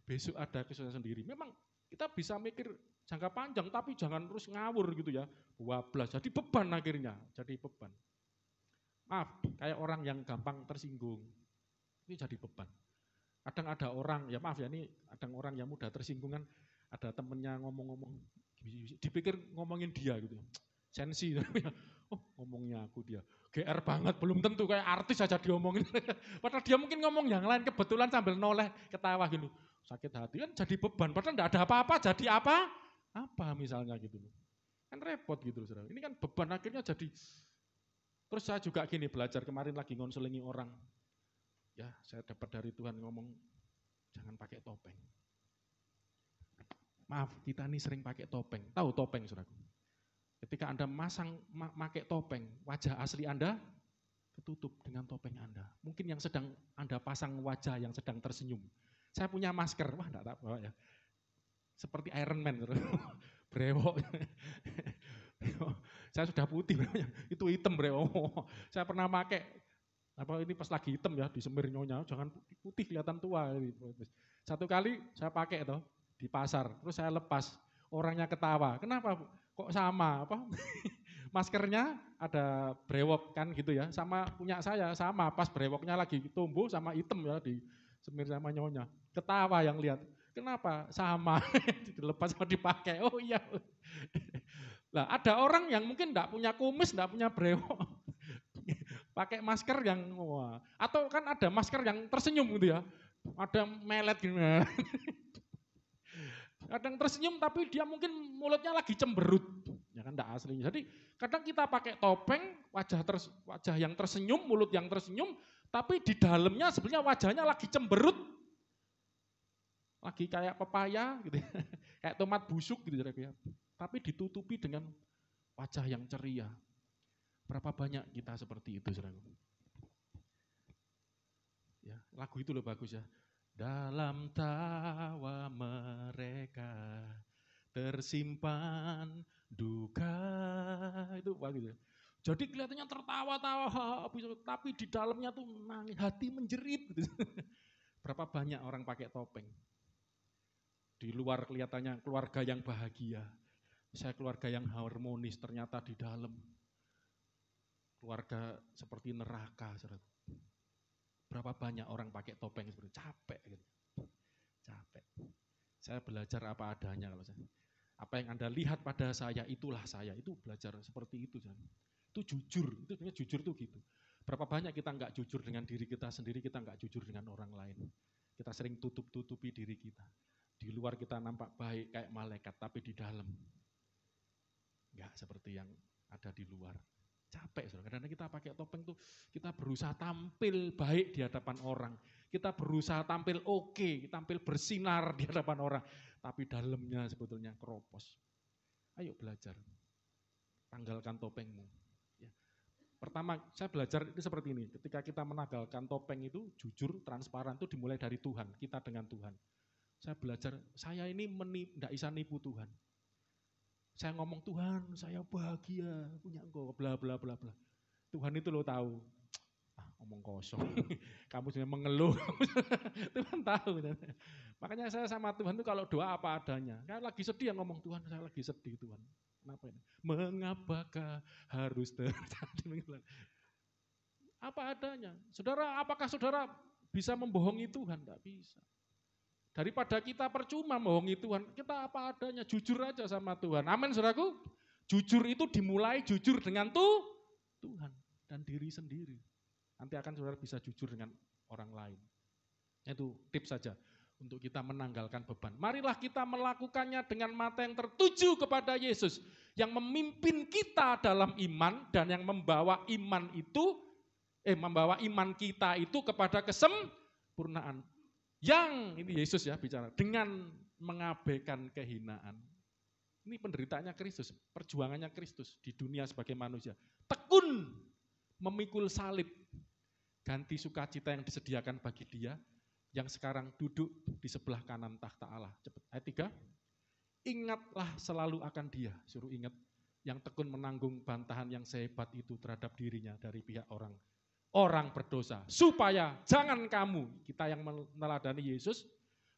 besok ada kesusahan sendiri. Memang kita bisa mikir jangka panjang, tapi jangan terus ngawur gitu ya, 12, jadi beban akhirnya, jadi beban. Maaf, kayak orang yang gampang tersinggung, ini jadi beban. Kadang ada orang, ya maaf ya, ini kadang orang yang mudah tersinggung kan, ada temennya ngomong-ngomong, dipikir ngomongin dia gitu, sensi, oh ngomongnya aku dia, GR banget, belum tentu kayak artis aja diomongin, padahal dia mungkin ngomong yang lain, kebetulan sambil noleh, ketawa gitu, sakit hati kan jadi beban, padahal enggak ada apa-apa, jadi apa misalnya gitu, kan repot gitu saudara. Ini kan beban akhirnya jadi, terus saya juga gini belajar kemarin lagi ngonselingi orang, ya saya dapat dari Tuhan ngomong, jangan pakai topeng. Maaf, kita ini sering pakai topeng, tahu topeng saudaraku? Ketika Anda pakai topeng, wajah asli Anda ketutup dengan topeng Anda. Mungkin yang sedang Anda pasang wajah yang sedang tersenyum. Saya punya masker, wah enggak tak bawa ya. Seperti Iron Man, brewok. Saya sudah putih, itu hitam brewok. Saya pernah pakai, ini pas lagi hitam ya, disemir nyonya, jangan putih kelihatan tua. Satu kali saya pakai tuh di pasar, terus saya lepas, orangnya ketawa. Kenapa kok sama? Maskernya ada brewok kan gitu ya, sama punya saya sama, pas brewoknya lagi tumbuh sama hitam ya, disemir sama nyonya. Ketawa yang lihat. Kenapa? Sama. Dilepas sama dipakai. Oh iya. Lah ada orang yang mungkin enggak punya kumis, enggak punya brewok. Pakai masker yang wah. Atau kan ada masker yang tersenyum gitu ya. Ada melet gitu. Ada yang tersenyum tapi dia mungkin mulutnya lagi cemberut. Ya kan enggak aslinya. Jadi kadang kita pakai topeng, wajah yang tersenyum, mulut yang tersenyum, tapi di dalamnya sebenarnya wajahnya lagi cemberut. Lagi kayak pepaya gitu ya. Kayak tomat busuk gitu ya. Tapi ditutupi dengan wajah yang ceria. Berapa banyak kita seperti itu, saudaraku? Ya, lagu itu loh bagus ya. Dalam tawa mereka tersimpan duka, itu bagus ya. Jadi kelihatannya tertawa-tawa, tapi di dalamnya tuh nangis, hati menjerit gitu. Berapa banyak orang pakai topeng? Di luar kelihatannya keluarga yang bahagia. Saya keluarga yang harmonis, ternyata di dalam keluarga seperti neraka. Berapa banyak orang pakai topeng seperti capek gitu. Capek. Saya belajar apa adanya kalau saya. Apa yang Anda lihat pada saya, itulah saya. Itu belajar seperti itu. Itu jujur, itu sebenarnya jujur tuh gitu. Berapa banyak kita enggak jujur dengan diri kita sendiri, kita enggak jujur dengan orang lain. Kita sering tutup-tutupi diri kita. Di luar kita nampak baik kayak malaikat, tapi di dalam enggak seperti yang ada di luar. Capek, saudara. Karena kita pakai topeng tuh, kita berusaha tampil baik di hadapan orang. Kita berusaha tampil oke, tampil bersinar di hadapan orang. Tapi dalamnya sebetulnya keropos. Ayo belajar. Tanggalkan topengmu. Ya. Pertama, saya belajar itu seperti ini. Ketika kita menanggalkan topeng itu, jujur, transparan, itu dimulai dari Tuhan. Kita dengan Tuhan. Saya belajar, saya ini tidak bisa nipu Tuhan. Saya ngomong, Tuhan saya bahagia, punya engkau, bla bla bla bla. Tuhan itu lo tahu, ngomong kosong, kamu sebenarnya mengeluh, Tuhan tahu. Makanya saya sama Tuhan itu kalau doa apa adanya. Kan lagi sedih yang ngomong, Tuhan saya lagi sedih Tuhan. Kenapa ini? Mengapakah harus terjadi? Apa adanya. Saudara, apakah saudara bisa membohongi Tuhan? Tidak bisa. Daripada kita percuma membohongi Tuhan, kita apa adanya, jujur aja sama Tuhan. Amin, saudaraku. Jujur itu dimulai jujur dengan Tuhan dan diri sendiri. Nanti akan saudara bisa jujur dengan orang lain. Itu tips saja untuk kita menanggalkan beban. Marilah kita melakukannya dengan mata yang tertuju kepada Yesus, yang memimpin kita dalam iman dan yang membawa iman kita itu kepada kesempurnaan. Yang, ini Yesus ya bicara, dengan mengabaikan kehinaan. Ini penderitaannya Kristus, perjuangannya Kristus di dunia sebagai manusia. Tekun memikul salib, ganti sukacita yang disediakan bagi dia, yang sekarang duduk di sebelah kanan takhta Allah. Cepat, ayat 3. Ingatlah selalu akan dia, suruh ingat, yang tekun menanggung bantahan yang sehebat itu terhadap dirinya dari pihak orang berdosa, supaya jangan kamu, kita yang meneladani Yesus,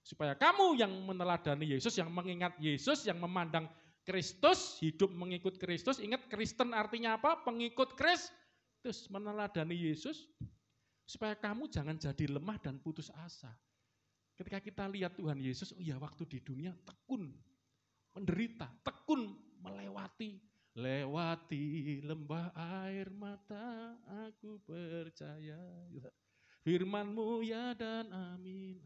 supaya kamu yang meneladani Yesus, yang mengingat Yesus, yang memandang Kristus, hidup mengikut Kristus. Ingat, Kristen artinya apa? Pengikut Kristus, meneladani Yesus, supaya kamu jangan jadi lemah dan putus asa. Ketika kita lihat Tuhan Yesus, oh ya, waktu di dunia tekun, menderita, tekun melewati lembah air mata, aku percaya. Firman-Mu ya dan amin.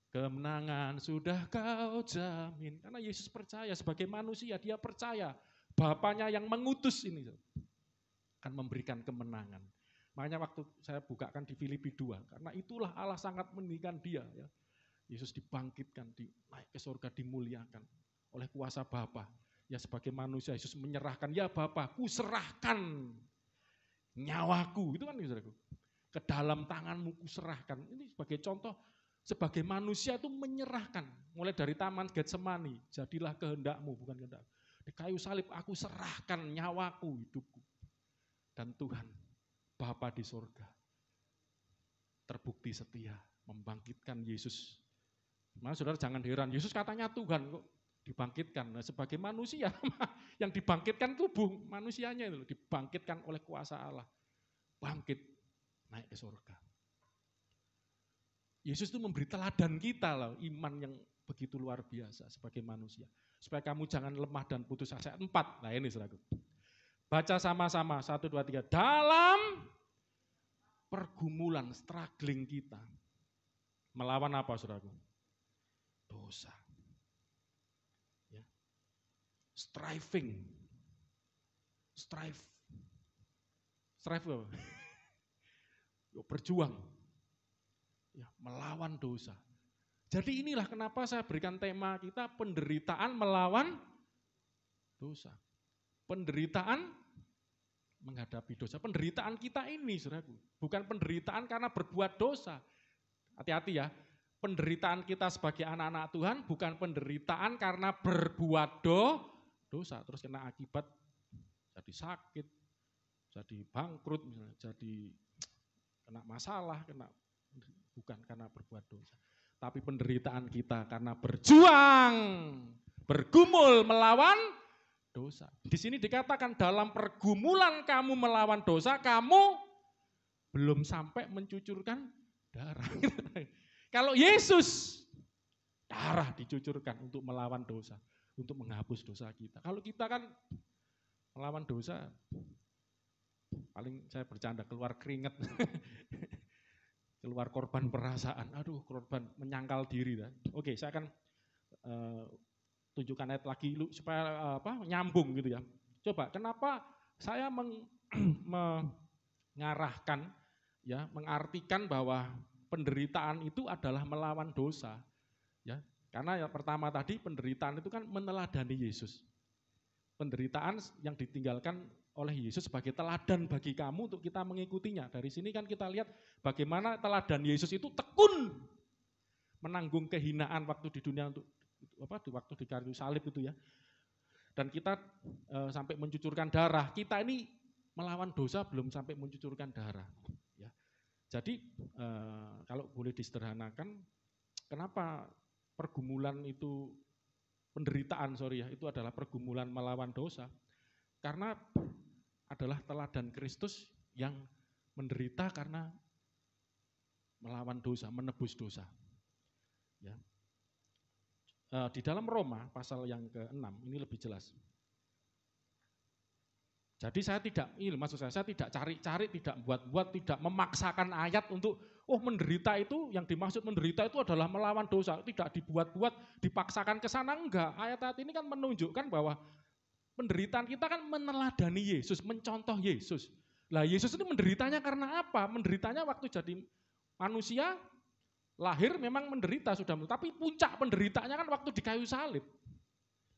Kemenangan sudah kau jamin. Karena Yesus percaya sebagai manusia, dia percaya Bapaknya yang mengutus ini akan memberikan kemenangan. Makanya waktu saya bukakan di Filipi 2, karena itulah Allah sangat meninggikan dia. Ya. Yesus dibangkitkan, naik ke surga, dimuliakan oleh kuasa Bapa. Ya sebagai manusia Yesus menyerahkan, ya Bapa, ku serahkan nyawaku. Itu kan saudaraku. Ke dalam tangan-Mu ku serahkan. Ini sebagai contoh Sebagai manusia itu menyerahkan. Mulai dari Taman Getsemani, jadilah kehendakmu, bukan kehendak. Di kayu salib aku serahkan nyawaku, hidupku. Dan Tuhan, Bapa di surga, terbukti setia, membangkitkan Yesus. Nah, saudara jangan heran, Yesus katanya Tuhan kok dibangkitkan. Nah, sebagai manusia, yang dibangkitkan tubuh manusianya itu, dibangkitkan oleh kuasa Allah. Bangkit, naik ke surga. Yesus itu memberi teladan kita loh, iman yang begitu luar biasa sebagai manusia. Supaya kamu jangan lemah dan putus asa. 4, nah ini saudaraku. Baca sama-sama, 1, 2, 3. Dalam pergumulan, struggling kita. Melawan apa saudaraku? Dosa. Ya. Strive apa? Berjuang. Ya, melawan dosa. Jadi inilah kenapa saya berikan tema kita penderitaan melawan dosa. Penderitaan menghadapi dosa. Penderitaan kita ini, saudaraku, bukan penderitaan karena berbuat dosa. Hati-hati ya. Penderitaan kita sebagai anak-anak Tuhan bukan penderitaan karena berbuat dosa. Terus kena akibat jadi sakit, jadi bangkrut, misalnya, jadi kena masalah, bukan karena berbuat dosa. Tapi penderitaan kita karena berjuang, bergumul melawan dosa. Di sini dikatakan dalam pergumulan kamu melawan dosa, kamu belum sampai mencucurkan darah. Kalau Yesus, darah dicucurkan untuk melawan dosa, untuk menghapus dosa kita. Kalau kita kan melawan dosa, paling saya bercanda keluar keringat. Keluar korban perasaan, aduh korban menyangkal diri. Oke, saya akan tunjukkan ayat lagi supaya nyambung gitu ya. Coba, kenapa saya mengarahkan, ya, mengartikan bahwa penderitaan itu adalah melawan dosa, ya? Karena yang pertama tadi penderitaan itu kan meneladani Yesus. Penderitaan yang ditinggalkan oleh Yesus sebagai teladan bagi kamu untuk kita mengikutinya. Dari sini kan kita lihat bagaimana teladan Yesus itu tekun menanggung kehinaan waktu di dunia untuk waktu di kayu salib itu ya. Dan kita sampai mencucurkan darah. Kita ini melawan dosa belum sampai mencucurkan darah. Ya. Jadi kalau boleh disederhanakan, kenapa pergumulan itu penderitaan itu adalah pergumulan melawan dosa? Karena adalah teladan Kristus yang menderita karena melawan dosa, menebus dosa. Ya. Di dalam Roma pasal yang ke-6 ini lebih jelas. Jadi saya tidak cari-cari, tidak buat-buat, tidak memaksakan ayat untuk menderita itu, yang dimaksud menderita itu adalah melawan dosa, tidak dibuat-buat, dipaksakan ke sana, enggak. Ayat-ayat ini kan menunjukkan bahwa penderitaan kita kan meneladani Yesus, mencontoh Yesus. Lah Yesus ini menderitanya karena apa? Menderitanya waktu jadi manusia, lahir memang menderita sudah, tapi puncak penderitaannya kan waktu di kayu salib.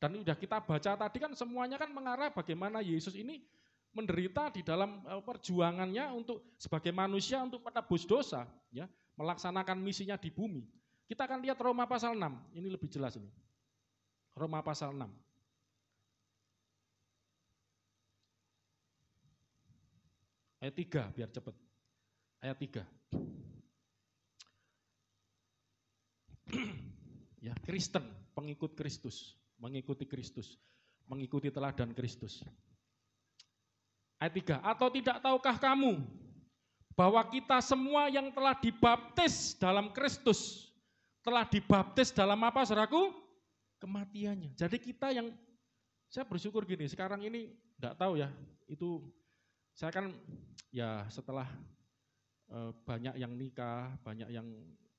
Dan sudah kita baca tadi kan semuanya kan mengarah bagaimana Yesus ini menderita di dalam perjuangannya untuk sebagai manusia untuk menebus dosa, ya, melaksanakan misinya di bumi. Kita akan lihat Roma pasal 6, ini lebih jelas ini. Roma pasal 6. Ayat 3 biar cepat. Ayat 3. Ya, Kristen, pengikut Kristus, mengikuti Kristus, mengikuti teladan Kristus. Ayat 3, atau tidak tahukah kamu bahwa kita semua yang telah dibaptis dalam Kristus, telah dibaptis dalam apa, saudaraku? Kematiannya. Jadi kita yang, saya bersyukur gini, sekarang ini enggak tahu ya, itu saya kan ya setelah banyak yang nikah, banyak yang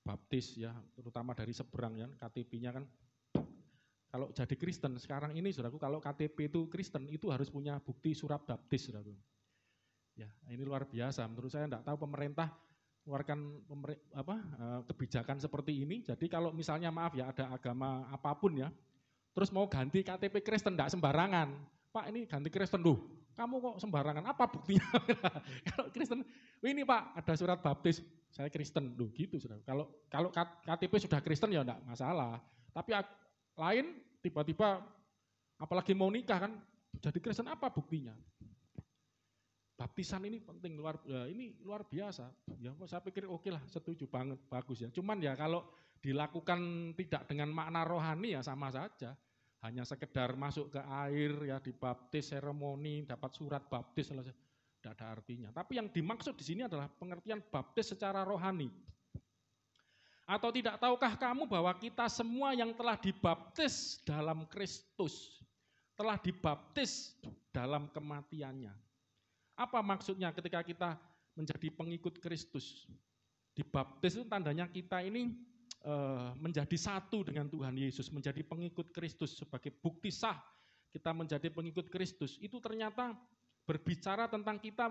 baptis ya, terutama dari seberang ya, KTP-nya kan. Kalau jadi Kristen sekarang ini, saudaraku, kalau KTP itu Kristen itu harus punya bukti surat baptis, saudaraku. Ya, ini luar biasa. Menurut saya enggak tahu pemerintah keluarkan kebijakan seperti ini. Jadi kalau misalnya maaf ya ada agama apapun ya, terus mau ganti KTP Kristen enggak sembarangan. Pak ini ganti Kristen loh, kamu kok sembarangan, apa buktinya? Kalau Kristen, ini Pak ada surat baptis, saya Kristen, loh gitu. Kalau KTP sudah Kristen ya enggak masalah. Tapi lain tiba-tiba apalagi mau nikah kan, jadi Kristen apa buktinya? Baptisan ini penting, ini luar biasa. Ya, saya pikir oke lah, setuju banget, bagus ya. Cuman ya kalau dilakukan tidak dengan makna rohani ya sama saja. Hanya sekedar masuk ke air, ya dibaptis, seremoni, dapat surat baptis, selesai. Tidak ada artinya. Tapi yang dimaksud di sini adalah pengertian baptis secara rohani. Atau tidak tahukah kamu bahwa kita semua yang telah dibaptis dalam Kristus, telah dibaptis dalam kematiannya. Apa maksudnya ketika kita menjadi pengikut Kristus? Dibaptis itu tandanya kita ini menjadi satu dengan Tuhan Yesus, menjadi pengikut Kristus sebagai bukti sah kita menjadi pengikut Kristus. Itu ternyata berbicara tentang kita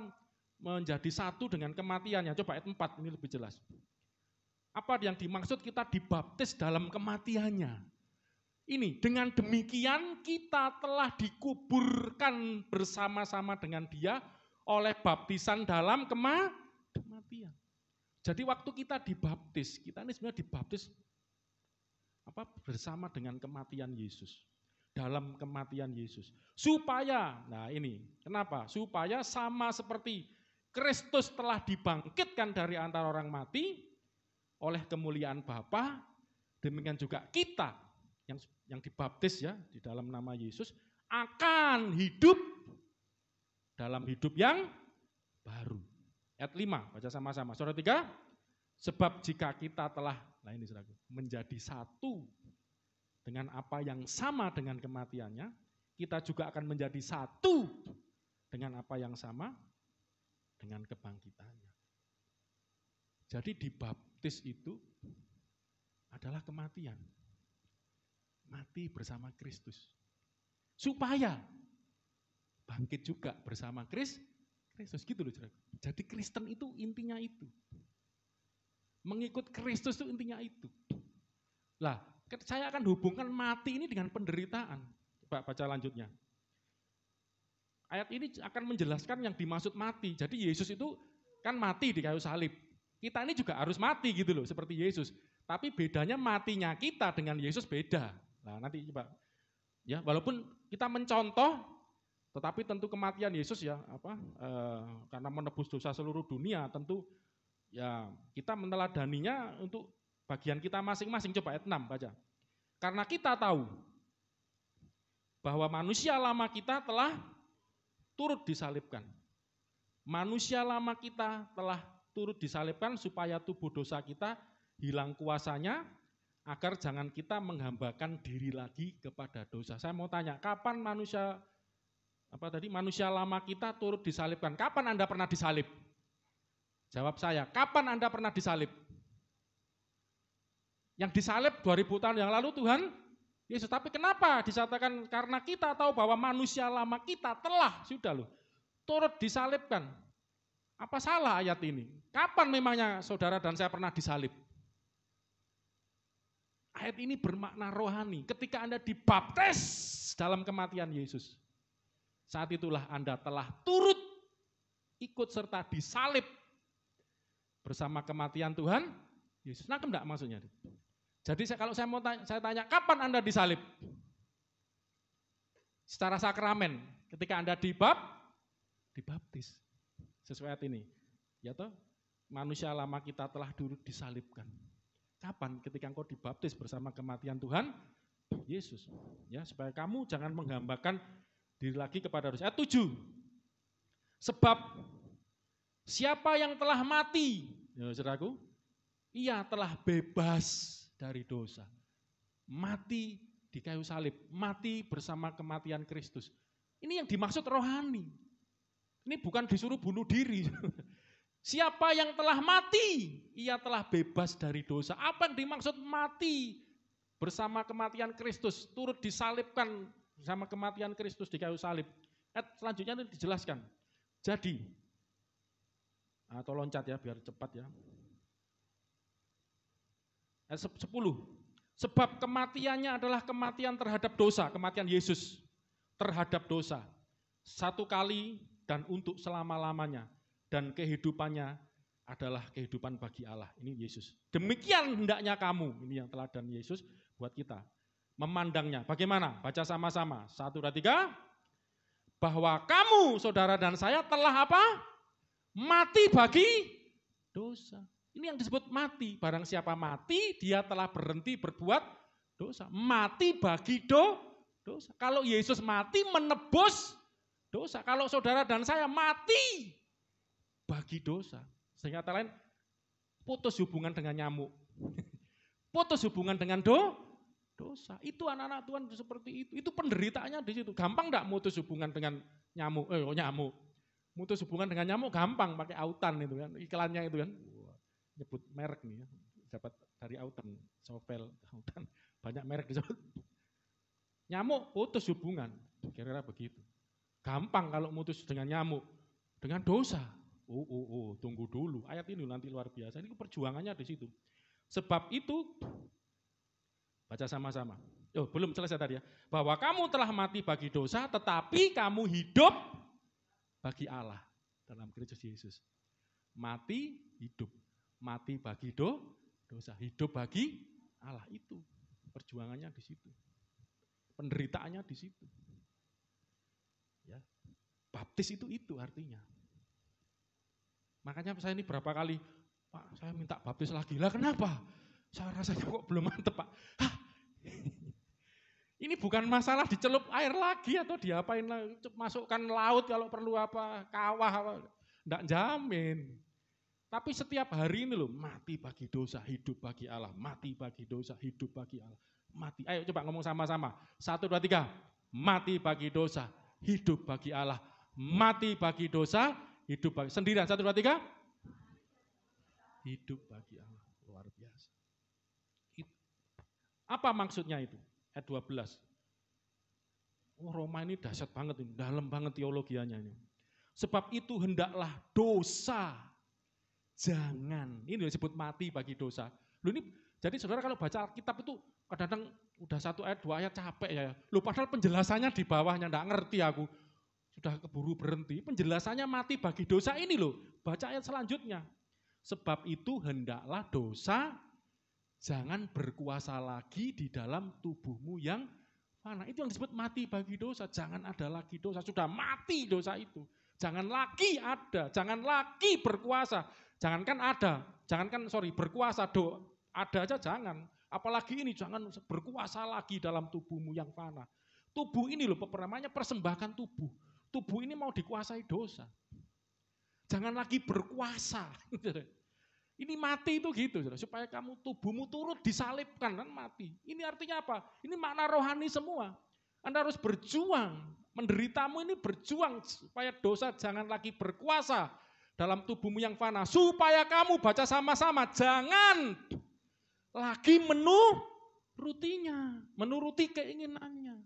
menjadi satu dengan kematiannya. Coba ayat 4 ini lebih jelas. Apa yang dimaksud kita dibaptis dalam kematiannya? Ini, dengan demikian kita telah dikuburkan bersama-sama dengan Dia oleh baptisan dalam kematian. Jadi waktu kita dibaptis, kita ini sebenarnya dibaptis bersama dengan kematian Yesus. Dalam kematian Yesus. Supaya, nah ini, kenapa? Supaya sama seperti Kristus telah dibangkitkan dari antara orang mati oleh kemuliaan Bapa, demikian juga kita yang dibaptis ya di dalam nama Yesus akan hidup dalam hidup yang baru. Ayat 5, baca sama-sama. Saudara 3, sebab jika kita telah, nah ini saudara, menjadi satu dengan apa yang sama dengan kematiannya, kita juga akan menjadi satu dengan apa yang sama dengan kebangkitannya. Jadi dibaptis itu adalah kematian. Mati bersama Kristus. Supaya bangkit juga bersama Kristus. Gitu loh. Jadi Kristen itu intinya itu. Mengikut Kristus itu intinya itu. Lah, saya akan hubungkan mati ini dengan penderitaan. Coba baca lanjutnya. Ayat ini akan menjelaskan yang dimaksud mati. Jadi Yesus itu kan mati di kayu salib. Kita ini juga harus mati gitu loh, seperti Yesus. Tapi bedanya matinya kita dengan Yesus beda. Nah nanti coba. Ya, walaupun kita mencontoh, tetapi tentu kematian Yesus ya karena menebus dosa seluruh dunia, tentu ya kita meneladaninya untuk bagian kita masing-masing. Coba ayat 6 baca. Karena kita tahu bahwa manusia lama kita telah turut disalibkan. Manusia lama kita telah turut disalibkan supaya tubuh dosa kita hilang kuasanya, agar jangan kita menghambakan diri lagi kepada dosa. Saya mau tanya, kapan manusia lama kita turut disalibkan? Kapan Anda pernah disalib? Jawab saya, kapan Anda pernah disalib? Yang disalib 2000 tahun yang lalu Tuhan Yesus. Tapi kenapa disatakan karena kita tahu bahwa manusia lama kita telah, sudah loh, turut disalibkan. Apa salah ayat ini? Kapan memangnya saudara dan saya pernah disalib? Ayat ini bermakna rohani. Ketika Anda dibaptis dalam kematian Yesus, saat itulah Anda telah turut ikut serta disalib bersama kematian Tuhan Yesus. Nangkep enggak maksudnya? Jadi kalau saya tanya, kapan Anda disalib? Secara sakramen, ketika Anda dibaptis. Sesuai ayat ini. Ya toh, manusia lama kita telah turut disalibkan. Kapan? Ketika engkau dibaptis bersama kematian Tuhan Yesus. Ya, supaya kamu jangan menghambakan diri lagi kepada dosa. Ayat 7. Sebab siapa yang telah mati, ya saudaraku, ia telah bebas dari dosa. Mati di kayu salib, mati bersama kematian Kristus. Ini yang dimaksud rohani. Ini bukan disuruh bunuh diri. Siapa yang telah mati, ia telah bebas dari dosa. Apa yang dimaksud mati bersama kematian Kristus, turut disalibkan bersama kematian Kristus di kayu salib. Ayat selanjutnya ini dijelaskan. Jadi, atau loncat ya biar cepat ya. Ayat 10. Sebab kematiannya adalah kematian terhadap dosa, kematian Yesus terhadap dosa. Satu kali dan untuk selama-lamanya. Dan kehidupannya adalah kehidupan bagi Allah. Ini Yesus. Demikian hendaknya kamu. Ini yang teladan Yesus buat kita. Memandangnya. Bagaimana? Baca sama-sama. 1, 2, 3. Bahwa kamu, saudara dan saya telah apa? Mati bagi dosa. Ini yang disebut mati. Barang siapa mati, dia telah berhenti berbuat dosa. Mati bagi dosa. Kalau Yesus mati menebus dosa. Kalau saudara dan saya mati bagi dosa. Sehingga kata lain, putus hubungan dengan nyamuk. Putus hubungan dengan dosa. Itu anak-anak Tuhan seperti itu. Itu penderitaannya di situ. Gampang enggak mutus hubungan dengan nyamuk? Nyamuk. Mutus hubungan dengan nyamuk gampang, pakai autan itu kan. Iklannya itu kan. Nyebut merek nih ya. Dapat dari autan, Sovel, autan. Banyak merek disebut. Nyamuk putus hubungan. Kira-kira begitu. Gampang kalau mutus dengan nyamuk. Dengan dosa. Tunggu dulu. Ayat ini nanti luar biasa. Ini perjuangannya di situ. Sebab itu, baca sama-sama. Belum selesai tadi ya. Bahwa kamu telah mati bagi dosa, tetapi kamu hidup bagi Allah. Dalam Kristus Yesus. Mati, hidup. Mati bagi dosa. Hidup bagi Allah. Itu perjuangannya di situ. Penderitaannya di situ. Ya. Baptis itu artinya. Makanya saya ini berapa kali, Pak, saya minta baptis lagi. Lah kenapa? Saya rasanya kok belum mantep, Pak. Ini bukan masalah dicelup air lagi atau diapain, masukkan laut kalau perlu apa, kawah apa. Enggak jamin. Tapi setiap hari ini loh, mati bagi dosa, hidup bagi Allah. Mati bagi dosa, hidup bagi Allah. Mati. Ayo coba ngomong sama-sama. 1, 2, 3. Mati bagi dosa, hidup bagi Allah. Mati bagi dosa, hidup bagi. Sendirian. 1, 2, 3. Hidup bagi Allah. Luar biasa. Apa maksudnya itu? Ayat 12. Roma ini dahsyat banget, ini, dalam banget teologianya ini. Sebab itu hendaklah dosa. Jangan. Ini disebut mati bagi dosa. Loh ini, jadi saudara kalau baca Alkitab itu kadang-kadang udah 1 ayat 2 ayat capek ya. Loh padahal penjelasannya di bawahnya, enggak ngerti aku. Sudah keburu berhenti. Penjelasannya mati bagi dosa ini loh. Baca ayat selanjutnya. Sebab itu hendaklah dosa jangan berkuasa lagi di dalam tubuhmu yang fana. Itu yang disebut mati bagi dosa. Jangan ada lagi dosa. Sudah mati dosa itu. Jangan lagi ada. Jangan lagi berkuasa. Jangankan ada. Berkuasa. Ada aja jangan. Apalagi ini jangan berkuasa lagi dalam tubuhmu yang fana. Tubuh ini loh namanya persembahkan tubuh. Tubuh ini mau dikuasai dosa. Jangan lagi berkuasa. Ini mati itu gitu, supaya kamu tubuhmu turut disalibkan, kan mati. Ini artinya apa? Ini makna rohani semua. Anda harus berjuang, menderitamu ini berjuang supaya dosa jangan lagi berkuasa dalam tubuhmu yang fana. Supaya kamu, baca sama-sama, jangan lagi menuruti keinginannya.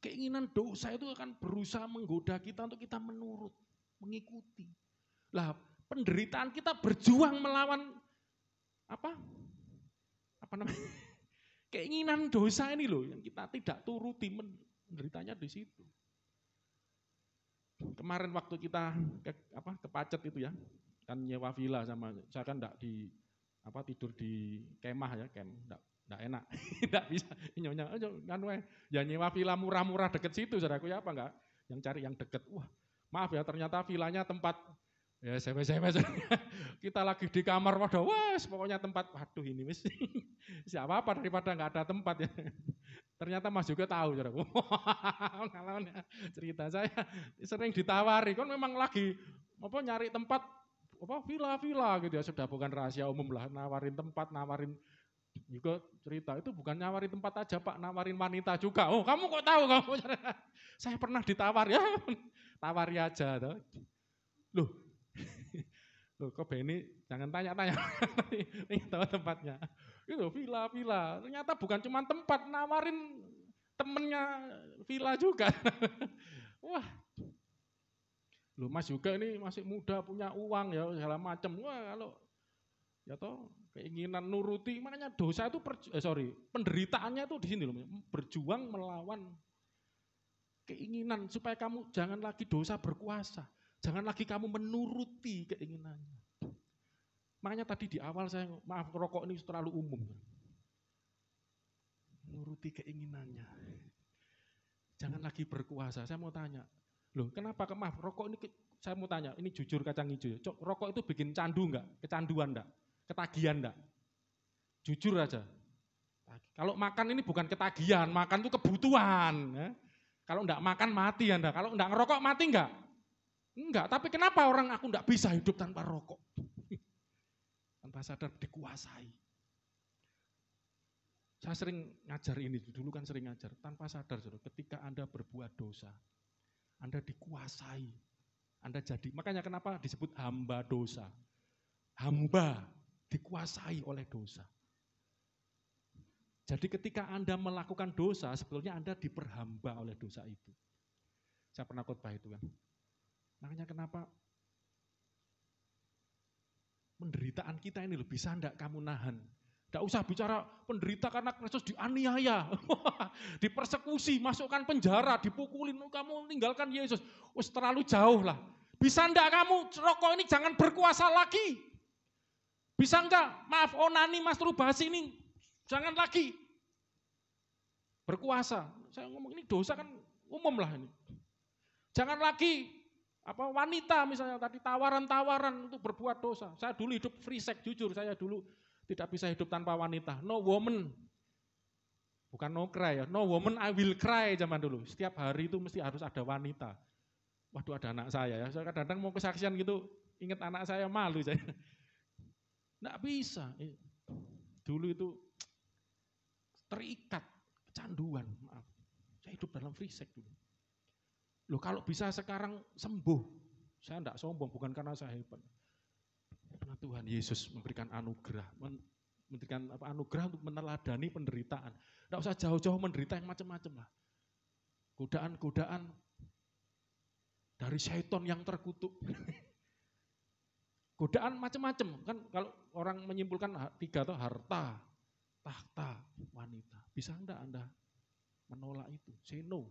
Keinginan dosa itu akan berusaha menggoda kita untuk kita menurut, mengikuti. Lah, penderitaan kita berjuang melawan apa namanya? Keinginan dosa ini loh yang kita tidak turuti, menderitanya di situ. Kemarin waktu kita ke Pacet itu ya, kan nyewa villa sama saya kan enggak tidur di kemah ya, enggak enak. Enggak bisa nyonya kan ya nyewa villa murah-murah deket situ saudaraku ya apa enggak? Yang cari yang deket. Wah, maaf ya ternyata villanya tempat ya sewa kita lagi di kamar waduh pokoknya tempat waduh ini wis siapa apa daripada nggak ada tempat ya. Ternyata Mas juga tahu saudaraku. Cerita saya sering ditawari kan memang lagi nyari tempat villa gitu ya, sudah bukan rahasia umum lah, nawarin tempat, nawarin juga cerita itu bukan nawarin tempat aja Pak, nawarin wanita juga. Oh kamu kok tahu kamu? Saya pernah ditawar ya, tawari aja tuh. Loh kok Benny jangan tanya-tanya, ingin tahu tempatnya. Itu villa, ternyata bukan cuma tempat, nawarin temennya villa juga. Wah, loh Mas juga ini masih muda, punya uang ya segala macam. Wah kalau ya toh keinginan nuruti, makanya dosa itu penderitaannya itu di sini loh, berjuang melawan keinginan supaya kamu jangan lagi dosa berkuasa. Jangan lagi kamu menuruti keinginannya. Makanya tadi di awal saya, maaf rokok ini terlalu umum. Menuruti keinginannya. Jangan lagi berkuasa. Saya mau tanya, loh kenapa maaf rokok ini, saya mau tanya, ini jujur kacang hijau. Rokok itu bikin candu enggak? Kecanduan enggak? Ketagihan enggak? Jujur aja. Kalau makan ini bukan ketagihan, makan itu kebutuhan. Ya. Kalau enggak makan mati Anda, kalau enggak ngerokok mati enggak? Enggak, tapi kenapa orang aku enggak bisa hidup tanpa rokok? Tanpa sadar dikuasai. Saya sering ngajar ini, dulu kan sering ngajar, tanpa sadar saudara, ketika Anda berbuat dosa, Anda dikuasai, Anda jadi, makanya kenapa disebut hamba dosa. Hamba dikuasai oleh dosa. Jadi ketika Anda melakukan dosa, sebetulnya Anda diperhamba oleh dosa itu. Saya pernah khotbah itu kan. Makanya kenapa penderitaan kita ini loh, bisa enggak kamu nahan? Enggak usah bicara penderita karena Kristus dianiaya, dipersekusi, masukkan penjara, dipukulin, kamu tinggalkan Yesus. Wes terlalu jauh lah. Bisa enggak kamu rokok ini jangan berkuasa lagi? Bisa enggak, maaf onani, masturbasi ini jangan lagi berkuasa. Saya ngomong ini dosa kan umum lah ini. Jangan lagi wanita misalnya tadi tawaran-tawaran untuk berbuat dosa. Saya dulu hidup free sex, jujur saya dulu tidak bisa hidup tanpa wanita. No woman, bukan no cry ya, no woman I will cry zaman dulu. Setiap hari itu mesti harus ada wanita. Waduh ada anak saya ya, saya kadang-kadang mau kesaksian gitu, ingat anak saya malu saya. Nggak bisa. Dulu itu terikat, kecanduan, maaf. Saya hidup dalam free sex dulu. Loh kalau bisa sekarang sembuh, saya enggak sombong, bukan karena saya hebat. Karena Tuhan Yesus memberikan anugerah, anugerah untuk meneladani penderitaan. Enggak usah jauh-jauh menderita yang macam-macam lah. Godaan-godaan dari syaitan yang terkutuk. Godaan macam-macam, kan kalau orang menyimpulkan 3 tuh harta, tahta, wanita. Bisa enggak Anda menolak itu? Say no.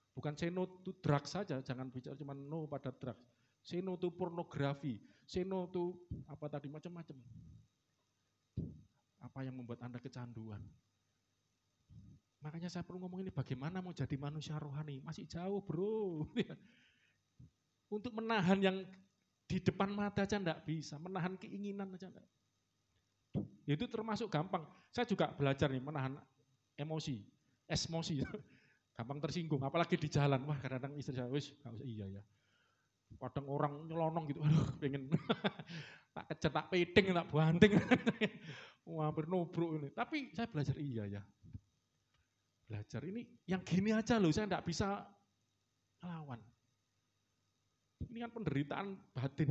Bukan say no to drugs saja, jangan bicara cuma no pada drugs. Say no to pornografi, say no to macam-macam. Apa yang membuat Anda kecanduan? Makanya saya perlu ngomong ini, bagaimana mau jadi manusia rohani? Masih jauh bro. Untuk menahan yang di depan mata aja enggak bisa, menahan keinginan aja enggak. Itu termasuk gampang. Saya juga belajar nih menahan emosi. Gampang tersinggung, apalagi di jalan. Wah kadang-kadang istri saya, iya ya. Kadang orang nyelonong gitu, aduh pengen tak kejar, tak peding, tak banting. Wah hampir nubruk ini. Tapi saya belajar, iya ya. Belajar ini, yang gini aja loh, saya enggak bisa melawan. Ini kan penderitaan batin.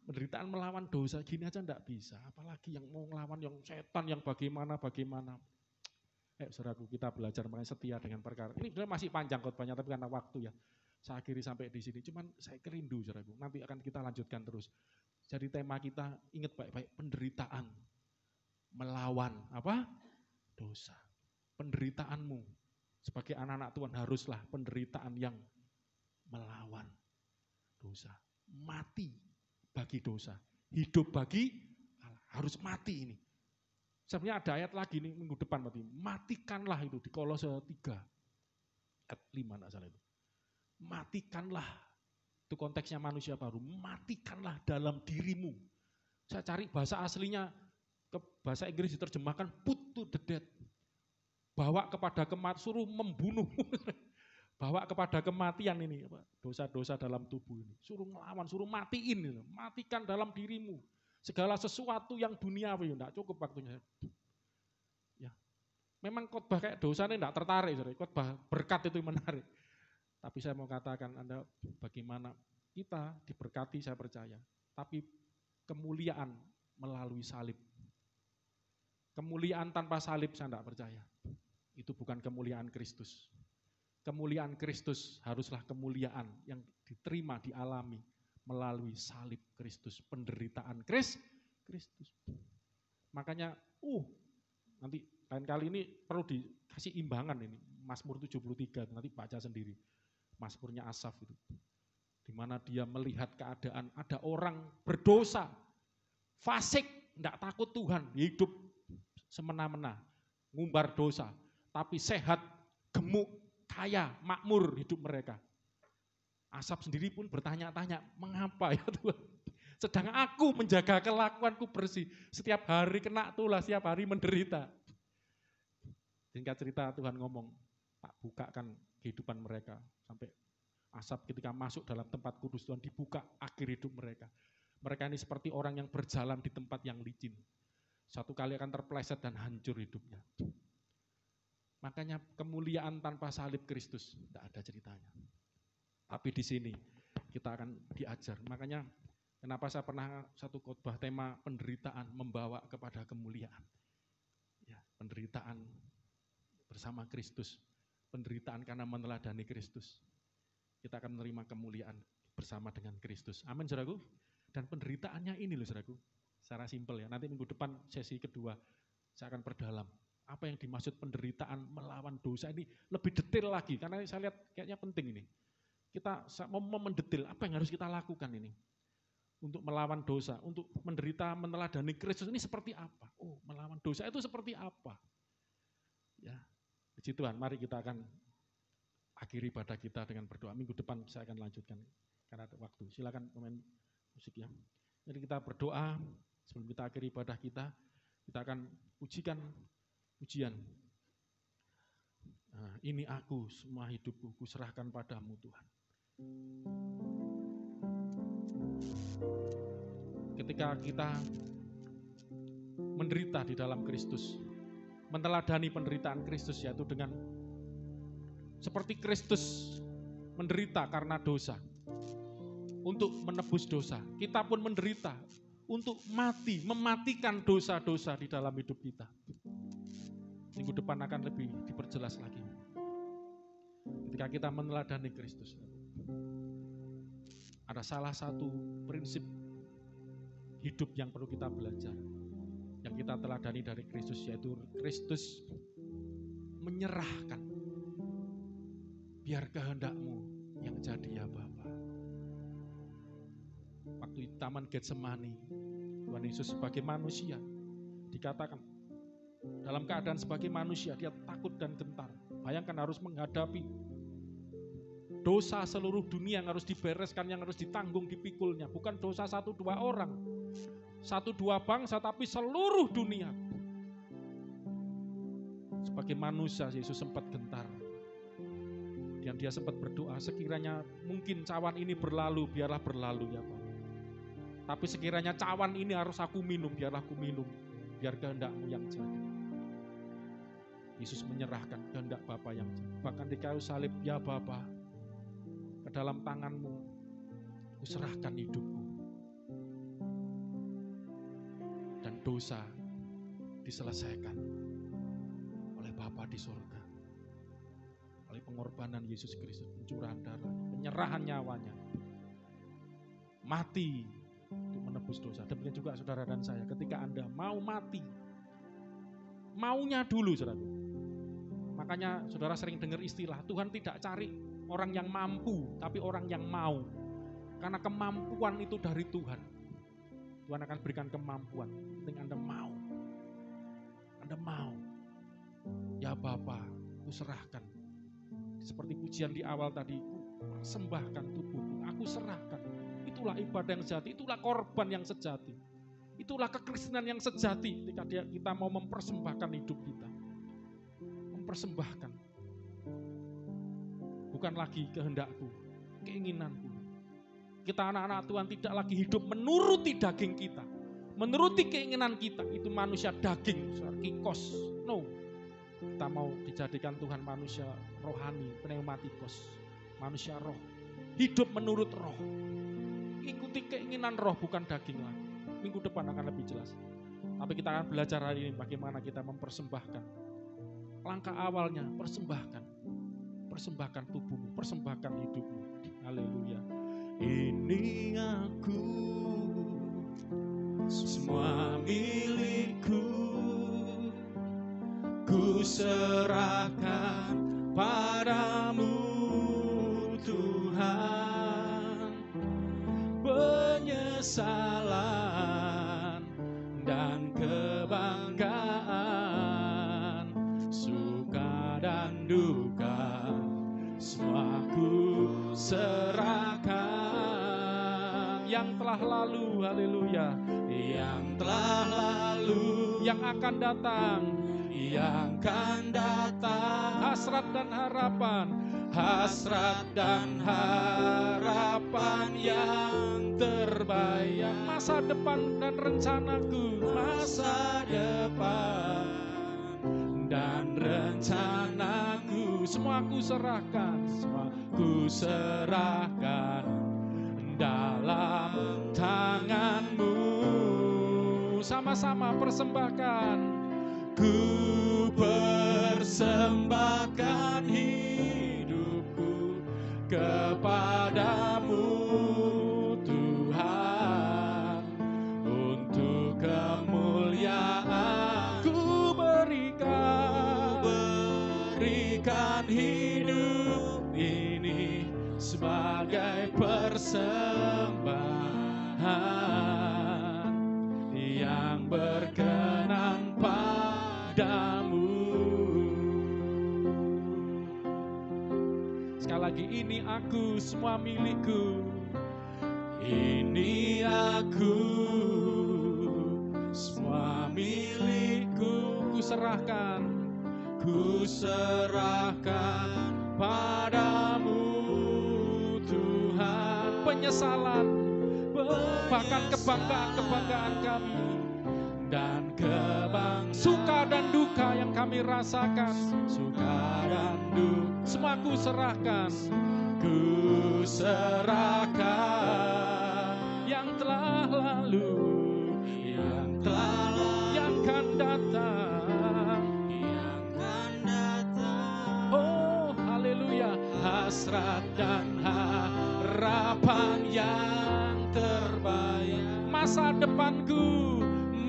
Penderitaan melawan dosa, gini aja enggak bisa. Apalagi yang mau melawan yang setan, yang bagaimana. Saudaraku, kita belajar makanya setia dengan perkara. Ini sebenarnya masih panjang khotbahnya, tapi karena waktu ya, saya akhiri sampai di sini. Cuman saya kerindu, saudaraku. Nanti akan kita lanjutkan terus. Jadi tema kita, ingat baik-baik, penderitaan melawan dosa. Penderitaanmu sebagai anak-anak Tuhan haruslah penderitaan yang melawan dosa. Mati bagi dosa, hidup bagi Allah. Harus mati ini. Sebenarnya ada ayat lagi nih minggu depan berarti. Matikanlah itu di Kolose 3 ayat 5 enggak salah itu. Matikanlah. Itu konteksnya manusia baru. Matikanlah dalam dirimu. Saya cari bahasa aslinya ke bahasa Inggris diterjemahkan put to the death. Bawa kepada kematian, suruh membunuh. Bawa kepada kematian ini dosa-dosa dalam tubuh ini. Suruh melawan, suruh matiin. Matikan dalam dirimu. Segala sesuatu yang duniawi, enggak cukup waktunya. Ya. Memang khotbah kayak dosa ini enggak tertarik, khotbah berkat itu menarik. Tapi saya mau katakan Anda bagaimana kita diberkati saya percaya. Tapi kemuliaan melalui salib. Kemuliaan tanpa salib saya enggak percaya. Itu bukan kemuliaan Kristus. Kemuliaan Kristus haruslah kemuliaan yang diterima, dialami melalui salib Kristus, penderitaan Kristus. Makanya, nanti lain kali ini perlu dikasih imbangan ini, Mazmur 73, nanti baca sendiri, Mazmurnya Asaf itu. di mana dia melihat keadaan ada orang berdosa, fasik, tidak takut Tuhan, hidup semena-mena, ngumbar dosa, tapi sehat, gemuk, kaya, makmur hidup mereka. Asap sendiri pun bertanya-tanya, mengapa ya Tuhan? Sedang aku menjaga kelakuanku bersih, setiap hari kena tulah, setiap hari menderita. Singkat cerita Tuhan ngomong, tak bukakan kehidupan mereka, sampai asap ketika masuk dalam tempat kudus Tuhan dibuka akhir hidup mereka. Mereka ini seperti orang yang berjalan di tempat yang licin. Satu kali akan terpeleset dan hancur hidupnya. Makanya kemuliaan tanpa salib Kristus, tidak ada ceritanya. Tapi di sini kita akan diajar. Makanya kenapa saya pernah satu khotbah tema penderitaan membawa kepada kemuliaan. Ya, penderitaan bersama Kristus, penderitaan karena meneladani Kristus. Kita akan menerima kemuliaan bersama dengan Kristus. Amin, saudaraku. Dan penderitaannya ini loh, saudaraku. Secara simpel ya. Nanti minggu depan sesi kedua saya akan perdalam. Apa yang dimaksud penderitaan melawan dosa ini lebih detail lagi. Karena saya lihat kayaknya penting ini. Kita mau mendetil apa yang harus kita lakukan ini. Untuk melawan dosa, untuk menderita meneladani Kristus ini seperti apa? Oh, melawan dosa itu seperti apa? Ya, puji Tuhan, mari kita akan akhiri ibadah kita dengan berdoa. Minggu depan saya akan lanjutkan karena ada waktu. Silakan pemain musik ya. Jadi kita berdoa sebelum kita akhiri ibadah kita akan pujikan pujian. Nah, ini aku, semua hidupku kuserahkan padamu Tuhan. Ketika kita menderita di dalam Kristus, meneladani penderitaan Kristus, yaitu dengan seperti Kristus menderita karena dosa, untuk menebus dosa, kita pun menderita untuk mati, mematikan dosa-dosa di dalam hidup kita. Minggu depan akan lebih diperjelas lagi. Ketika kita meneladani Kristus, ada salah satu prinsip hidup yang perlu kita belajar, yang kita teladani dari Kristus, yaitu Kristus menyerahkan, biar kehendakmu yang jadi ya Bapa. Waktu di Taman Getsemani, Tuhan Yesus sebagai manusia dikatakan dalam keadaan sebagai manusia dia takut dan gentar. Bayangkan harus menghadapi dosa seluruh dunia yang harus dibereskan, yang harus ditanggung, dipikulnya. Bukan dosa 1-2 orang, 1-2 bangsa, tapi seluruh dunia. Sebagai manusia Yesus sempat gentar. Dan dia sempat berdoa, sekiranya mungkin cawan ini berlalu, biarlah berlalu ya Pak. Tapi sekiranya cawan ini harus aku minum, biarlah aku minum. Biar kehendakmu yang jadi. Yesus menyerahkan kehendak Bapa yang jadi. Bahkan di kayu salib, ya Bapa, ke dalam tanganmu kuserahkan hidupku. Dan dosa diselesaikan oleh Bapa di surga. Oleh pengorbanan Yesus Kristus, pencurahan darah, penyerahan nyawanya. Mati untuk menebus dosa. Demikian juga saudara dan saya, ketika Anda mau mati, maunya dulu saudara. Makanya saudara sering dengar istilah, Tuhan tidak cari orang yang mampu, tapi orang yang mau. Karena kemampuan itu dari Tuhan. Tuhan akan berikan kemampuan, penting Anda mau. Anda mau. Ya Bapa, aku serahkan. Seperti pujian di awal tadi, persembahkan tubuhku, aku serahkan. Itulah ibadah yang sejati, itulah korban yang sejati. Itulah kekristenan yang sejati ketika kita mau mempersembahkan hidup kita. Mempersembahkan. Bukan lagi kehendakku, keinginanku. Kita anak-anak Tuhan tidak lagi hidup menuruti daging kita. Menuruti keinginan kita, itu manusia daging, kikos. No. Kita mau dijadikan Tuhan manusia rohani, pneumatikos, manusia roh. Hidup menurut roh. Ikuti keinginan roh, bukan daging lagi. Minggu depan akan lebih jelas. Tapi kita akan belajar hari ini bagaimana kita mempersembahkan. Langkah awalnya, persembahkan. Persembahkan tubuhmu, persembahkan hidupmu. Haleluya. Ini aku, semua milikku. Ku serahkan padamu Tuhan, penyesalan dan kebanggaan, suka dan duka, semua ku serahkan. Yang telah lalu, haleluya, yang telah lalu, yang akan datang, yang akan datang, hasrat dan harapan, hasrat dan harapan yang terbayang, masa depan dan rencanaku, masa depan dan rencanaku, semua ku serahkan, semua ku serahkan dalam tanganmu. Sama-sama persembahkan. Ku persembahkan hidupku kepadamu Tuhan, untuk kemuliaan ku berikan hidup ini sebagai persembahan yang berkenan padamu. Sekali lagi, ini aku, semua milikku. Ini aku, semua milikku. Ku serahkan padamu Tuhan. Penyesalan, bahkan kebanggaan kami dan suka dan duka yang kami rasakan, suka dan duka, semua ku serahkan yang telah lalu, yang akan datang, oh haleluya, hasrat dan harapan yang terbayang, masa depanku,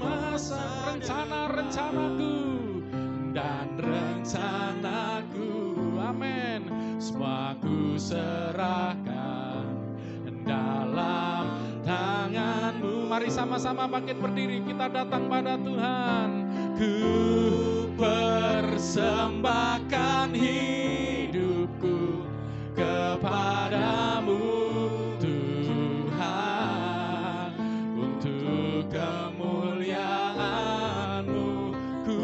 masa rencanaku dan rencanaku, amin, semua ku serahkan dalam tanganmu. Mari sama-sama bangkit berdiri, kita datang pada Tuhan. Ku persembahkan hidupku kepadamu Tuhan, untuk kemuliaan-Mu. Ku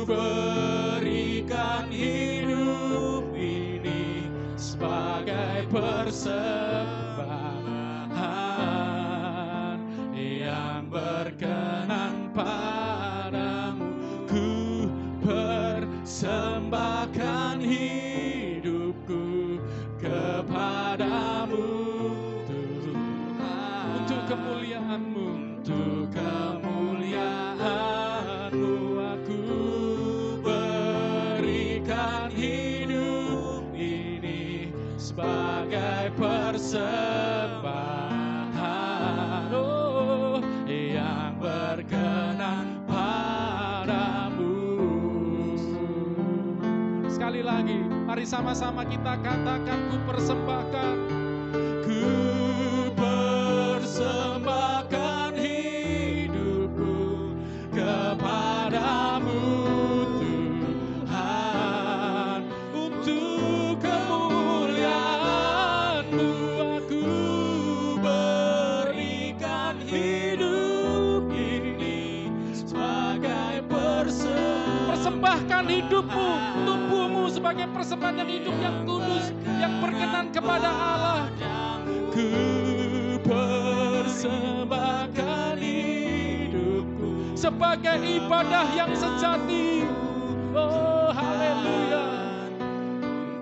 berikan hidup ini sebagai persembahan yang berkenan padamu. Ku persembahkan hidupku kepadamu Tuhan, untuk kemuliaan-Mu, untuk kemuliaan-Mu. Aku berikan hidup ini sebagai persembahan, oh, yang berkenan padamu. Sekali lagi, mari sama-sama kita katakan, ku persembahkan, ku persembahkan hidupku kepadamu Tuhan, untuk kemuliaan-Mu. Aku berikan hidup ini sebagai persembahkan hidupmu, tubuhmu sebagai persembahan yang hidup, yang kudus, yang berkenan kepada Allah. Ku persembahkan hidupku sebagai ibadah yang sejati, oh haleluya,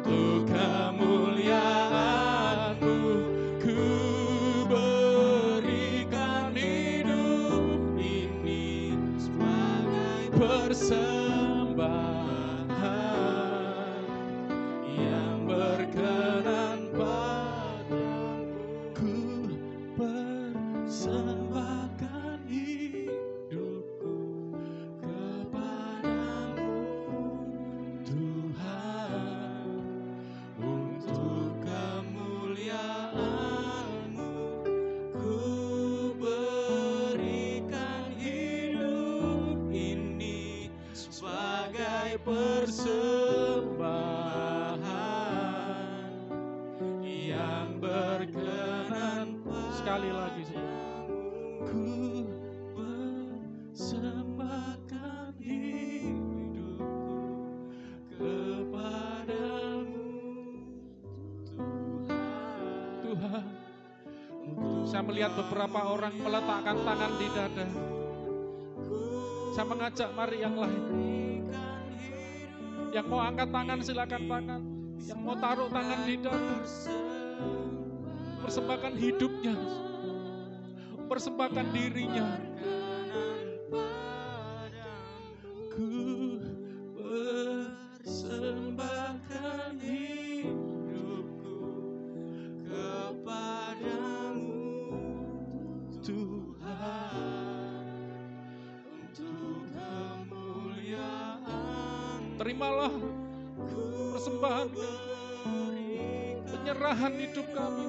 untuk kemuliaan-Mu. Ku berikan hidup ini sebagai persembahan yang berkenan padamu. Ku persembahkan hidupku kepadamu sekali lagi. Ku persembahkan hidupku kepadamu Tuhan. Saya melihat beberapa orang meletakkan tangan di dada. Saya mengajak mari yang lain. Yang mau angkat tangan silakan tangan. Yang mau taruh tangan di dada. Persembahkan hidupnya. Persembahkan dirinya. Ku persembahkan hidupku kepadamu Tuhan, untuk kemuliaan. Terimalah persembahan, penyerahan hidup kami,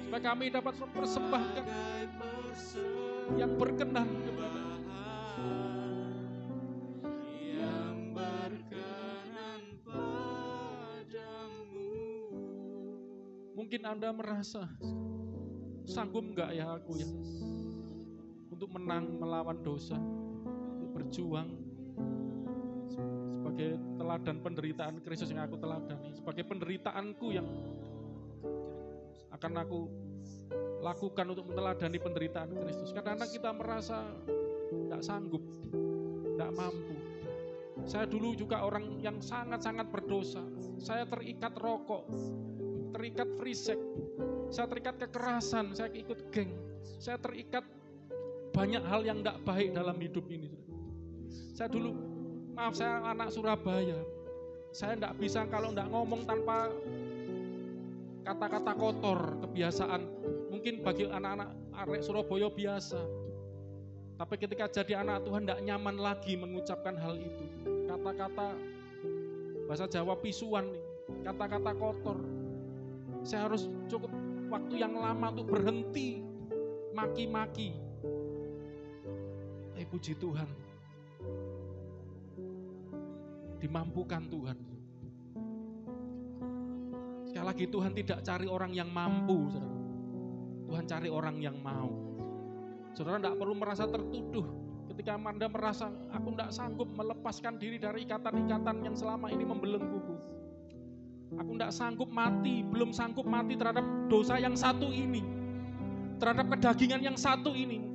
supaya kami dapat mempersembahkan yang berkenan kepada yang berkenan padamu. Mungkin Anda merasa sanggup enggak ya aku ya untuk menang melawan dosa, untuk berjuang sebagai teladan penderitaan Kristus yang aku teladani, sebagai penderitaanku yang akan aku lakukan untuk meneladani penderitaan Kristus. Kadang-kadang kita merasa tidak sanggup, tidak mampu. Saya dulu juga orang yang sangat-sangat berdosa. Saya terikat rokok, terikat free sex, saya terikat kekerasan, saya ikut geng, saya terikat banyak hal yang tidak baik dalam hidup ini. Saya dulu, maaf saya anak Surabaya, saya tidak bisa kalau tidak ngomong tanpa kata-kata kotor, kebiasaan. Mungkin bagi anak-anak arek Surabaya biasa. Tapi ketika jadi anak Tuhan tidak nyaman lagi mengucapkan hal itu. Kata-kata bahasa Jawa pisuan, kata-kata kotor. Saya harus cukup waktu yang lama untuk berhenti maki-maki. Puji Tuhan, dimampukan Tuhan. Sekali lagi Tuhan tidak cari orang yang mampu, saudara. Tuhan cari orang yang mau. Saudara tidak perlu merasa tertuduh ketika Anda merasa aku tidak sanggup melepaskan diri dari ikatan-ikatan yang selama ini membelengguku. Aku tidak sanggup mati, belum sanggup mati terhadap dosa yang satu ini, terhadap kedagingan yang satu ini.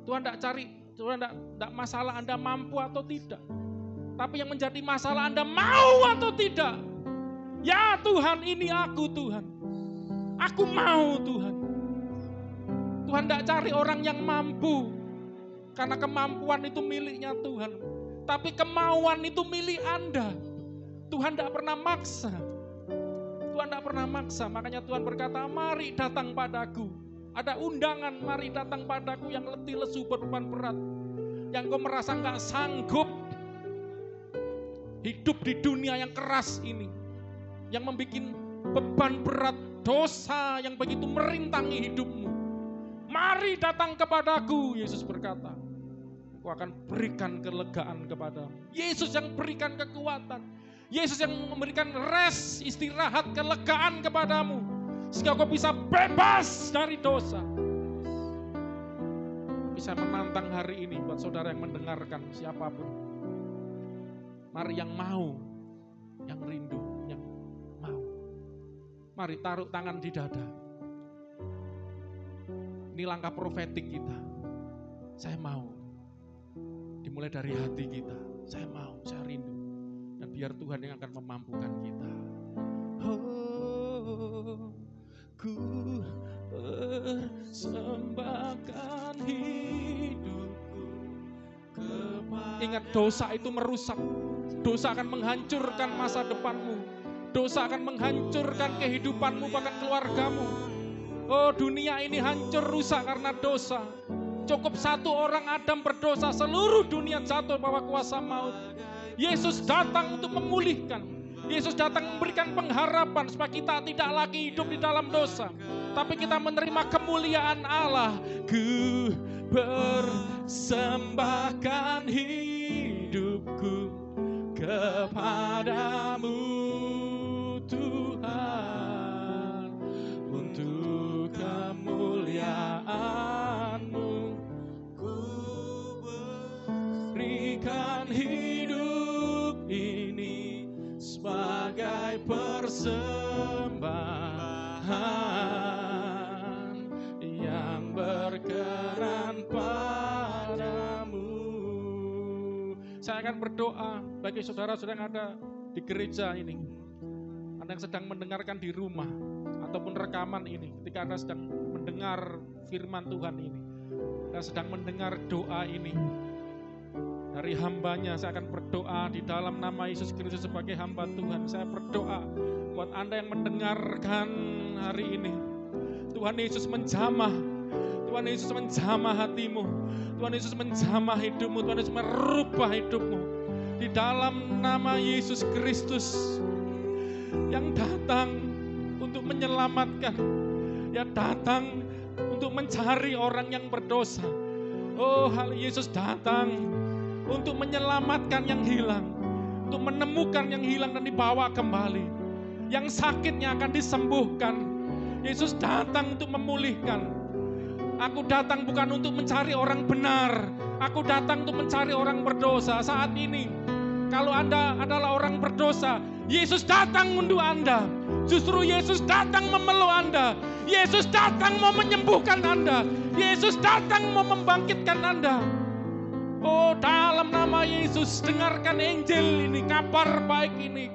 Tuhan tidak cari, Tuhan tidak masalah Anda mampu atau tidak. Tapi yang menjadi masalah Anda mau atau tidak. Ya Tuhan, ini aku Tuhan. Aku mau Tuhan. Tuhan tidak cari orang yang mampu. Karena kemampuan itu miliknya Tuhan. Tapi kemauan itu milik Anda. Tuhan tidak pernah maksa. Tuhan tidak pernah maksa. Makanya Tuhan berkata, mari datang padaku. Ada undangan, mari datang padaku yang letih lesu berbeban berat. Yang kau merasa gak sanggup hidup di dunia yang keras ini. Yang membuat beban berat dosa yang begitu merintangi hidupmu. Mari datang kepadaku, Yesus berkata. Aku akan berikan kelegaan kepadamu. Yesus yang berikan kekuatan. Yesus yang memberikan rest, istirahat, kelegaan kepadamu. Sehingga kau bisa bebas dari dosa. Bisa menantang hari ini buat saudara yang mendengarkan siapapun. Mari yang mau, yang rindu, yang mau. Mari taruh tangan di dada. Ini langkah profetik kita. Saya mau. Dimulai dari hati kita. Saya mau, saya rindu. Dan biar Tuhan yang akan memampukan kita. Ku persembahkan hidupku kepada. Ingat, dosa itu merusak. Dosa akan menghancurkan masa depanmu. Dosa akan menghancurkan kehidupanmu, bahkan keluargamu. Oh, dunia ini hancur rusak karena dosa. Cukup satu orang Adam berdosa, seluruh dunia jatuh bawah kuasa maut. Yesus datang untuk memulihkan. Yesus datang memberikan pengharapan supaya kita tidak lagi hidup di dalam dosa, tapi kita menerima kemuliaan Allah. Ku persembahkan hidupku kepadamu Tuhan, untuk persembahan yang berkenan padamu. Saya akan berdoa bagi saudara-saudara yang ada di gereja ini, Anda yang sedang mendengarkan di rumah ataupun rekaman ini, ketika Anda sedang mendengar firman Tuhan ini, Anda sedang mendengar doa ini dari hambanya, saya akan berdoa di dalam nama Yesus Kristus sebagai hamba Tuhan. Saya berdoa buat Anda yang mendengarkan hari ini, Tuhan Yesus menjamah, Tuhan Yesus menjamah hatimu, Tuhan Yesus menjamah hidupmu, Tuhan Yesus merubah hidupmu di dalam nama Yesus Kristus yang datang untuk menyelamatkan, yang datang untuk mencari orang yang berdosa. Oh, Yesus datang untuk menyelamatkan yang hilang, untuk menemukan yang hilang dan dibawa kembali. Yang sakitnya akan disembuhkan. Yesus datang untuk memulihkan. Aku datang bukan untuk mencari orang benar, aku datang untuk mencari orang berdosa. Saat ini, kalau Anda adalah orang berdosa, Yesus datang untuk Anda. Justru Yesus datang memeluk Anda. Yesus datang mau menyembuhkan Anda. Yesus datang mau membangkitkan Anda. Oh, dalam nama Yesus, dengarkan Injil ini, kabar baik ini.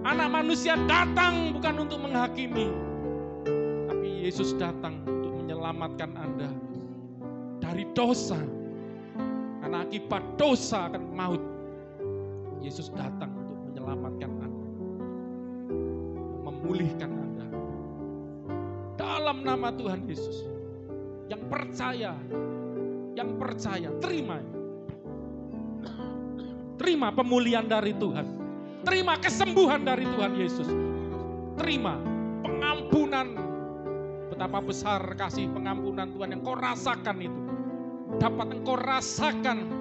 Anak manusia datang bukan untuk menghakimi, tapi Yesus datang untuk menyelamatkan Anda dari dosa. Karena akibat dosa akan maut. Yesus datang untuk menyelamatkan Anda, memulihkan Anda. Dalam nama Tuhan Yesus, yang percaya, terima. Terima pemulihan dari Tuhan. Terima kesembuhan dari Tuhan Yesus. Terima pengampunan. Betapa besar kasih pengampunan Tuhan yang kau rasakan itu. Dapat engkau rasakan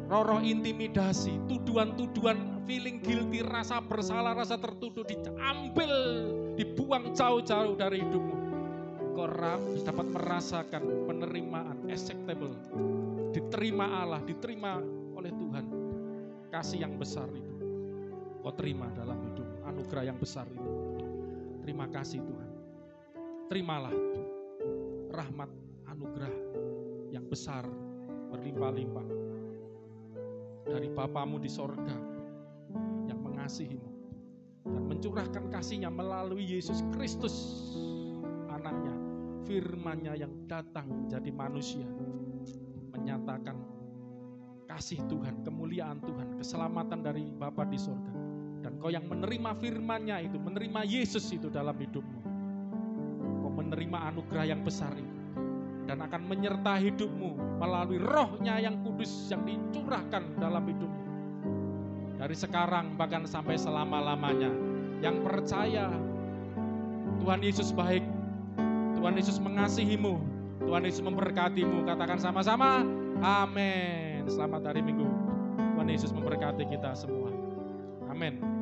roh-roh intimidasi, tuduhan-tuduhan, feeling guilty, rasa bersalah, rasa tertuduh, diambil, dibuang jauh-jauh dari hidupmu. Kau dapat merasakan penerimaan acceptable, diterima Allah, diterima oleh Tuhan. Kasih yang besar itu kau terima dalam hidup, anugerah yang besar itu. Terima kasih Tuhan. Terimalah rahmat anugerah yang besar berlimpah-limpah dari Bapamu di sorga yang mengasihimu dan mencurahkan kasihnya melalui Yesus Kristus, anaknya, firman-Nya yang datang menjadi manusia, menyatakan kasih Tuhan, kemuliaan Tuhan, keselamatan dari Bapa di sorga. Dan kau yang menerima firman-Nya itu, menerima Yesus itu dalam hidupmu, kau menerima anugerah yang besar itu dan akan menyertai hidupmu melalui Roh-Nya yang kudus yang dicurahkan dalam hidupmu dari sekarang bahkan sampai selama-lamanya. Yang percaya Tuhan Yesus baik, Tuhan Yesus mengasihimu, Tuhan Yesus memberkatimu. Katakan sama-sama, amin. Selamat hari Minggu. Tuhan Yesus memberkati kita semua. Amin.